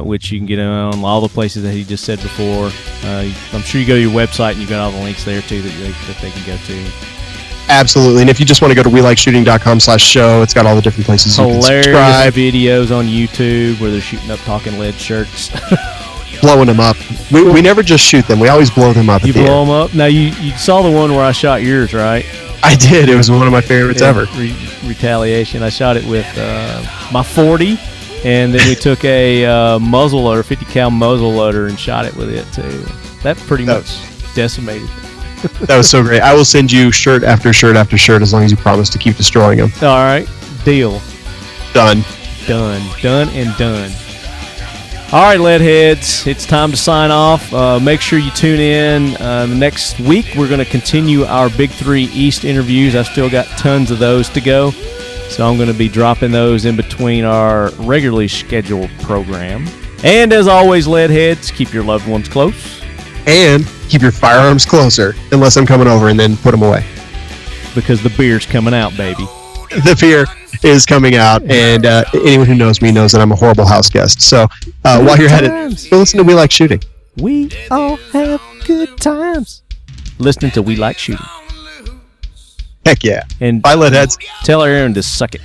which you can get on all the places that he just said before. I'm sure you go to your website and you've got all the links there, too, that they can go to. Absolutely. And if you just want to go to welikeshooting.com/show, it's got all the different places you can Hilarious subscribe. videos on YouTube where they're shooting up Talking Lead shirts. Blowing them up. We never just shoot them. We always blow them up. You blow them up? Now, you saw the one where I shot yours, right? I did. It was one of my favorites ever. Retaliation. I shot it with my 40, and then we took a muzzle loader, 50 cal muzzle loader, and shot it with it too. That pretty much decimated it. That was so great. I will send you shirt after shirt after shirt as long as you promise to keep destroying them. All right, deal. Done. Done and done. All right, Leadheads, it's time to sign off. Make sure you tune in next week. We're going to continue our Big 3 East interviews. I've still got tons of those to go, so I'm going to be dropping those in between our regularly scheduled program. And as always, Leadheads, keep your loved ones close. And keep your firearms closer, unless I'm coming over, and then put them away. Because the beer's coming out, baby. The beer is coming out, and anyone who knows me knows that I'm a horrible house guest. So while you're at it, go listen to We Like Shooting. We all have good times listening to We Like Shooting. Heck yeah. And bye, Leadheads. Tell Aaron to suck it.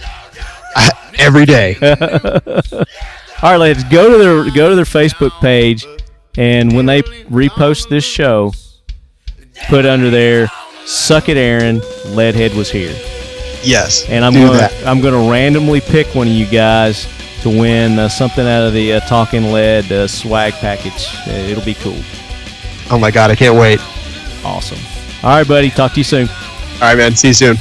Every day. All right, ladies, go to their Facebook page, and when they repost this show, put under there, "Suck it, Aaron. Leadhead was here." Yes. And I'm gonna randomly pick one of you guys to win something out of the Talking Lead swag package. It'll be cool. Oh my God, I can't wait. Awesome. All right, buddy. Talk to you soon. All right, man. See you soon.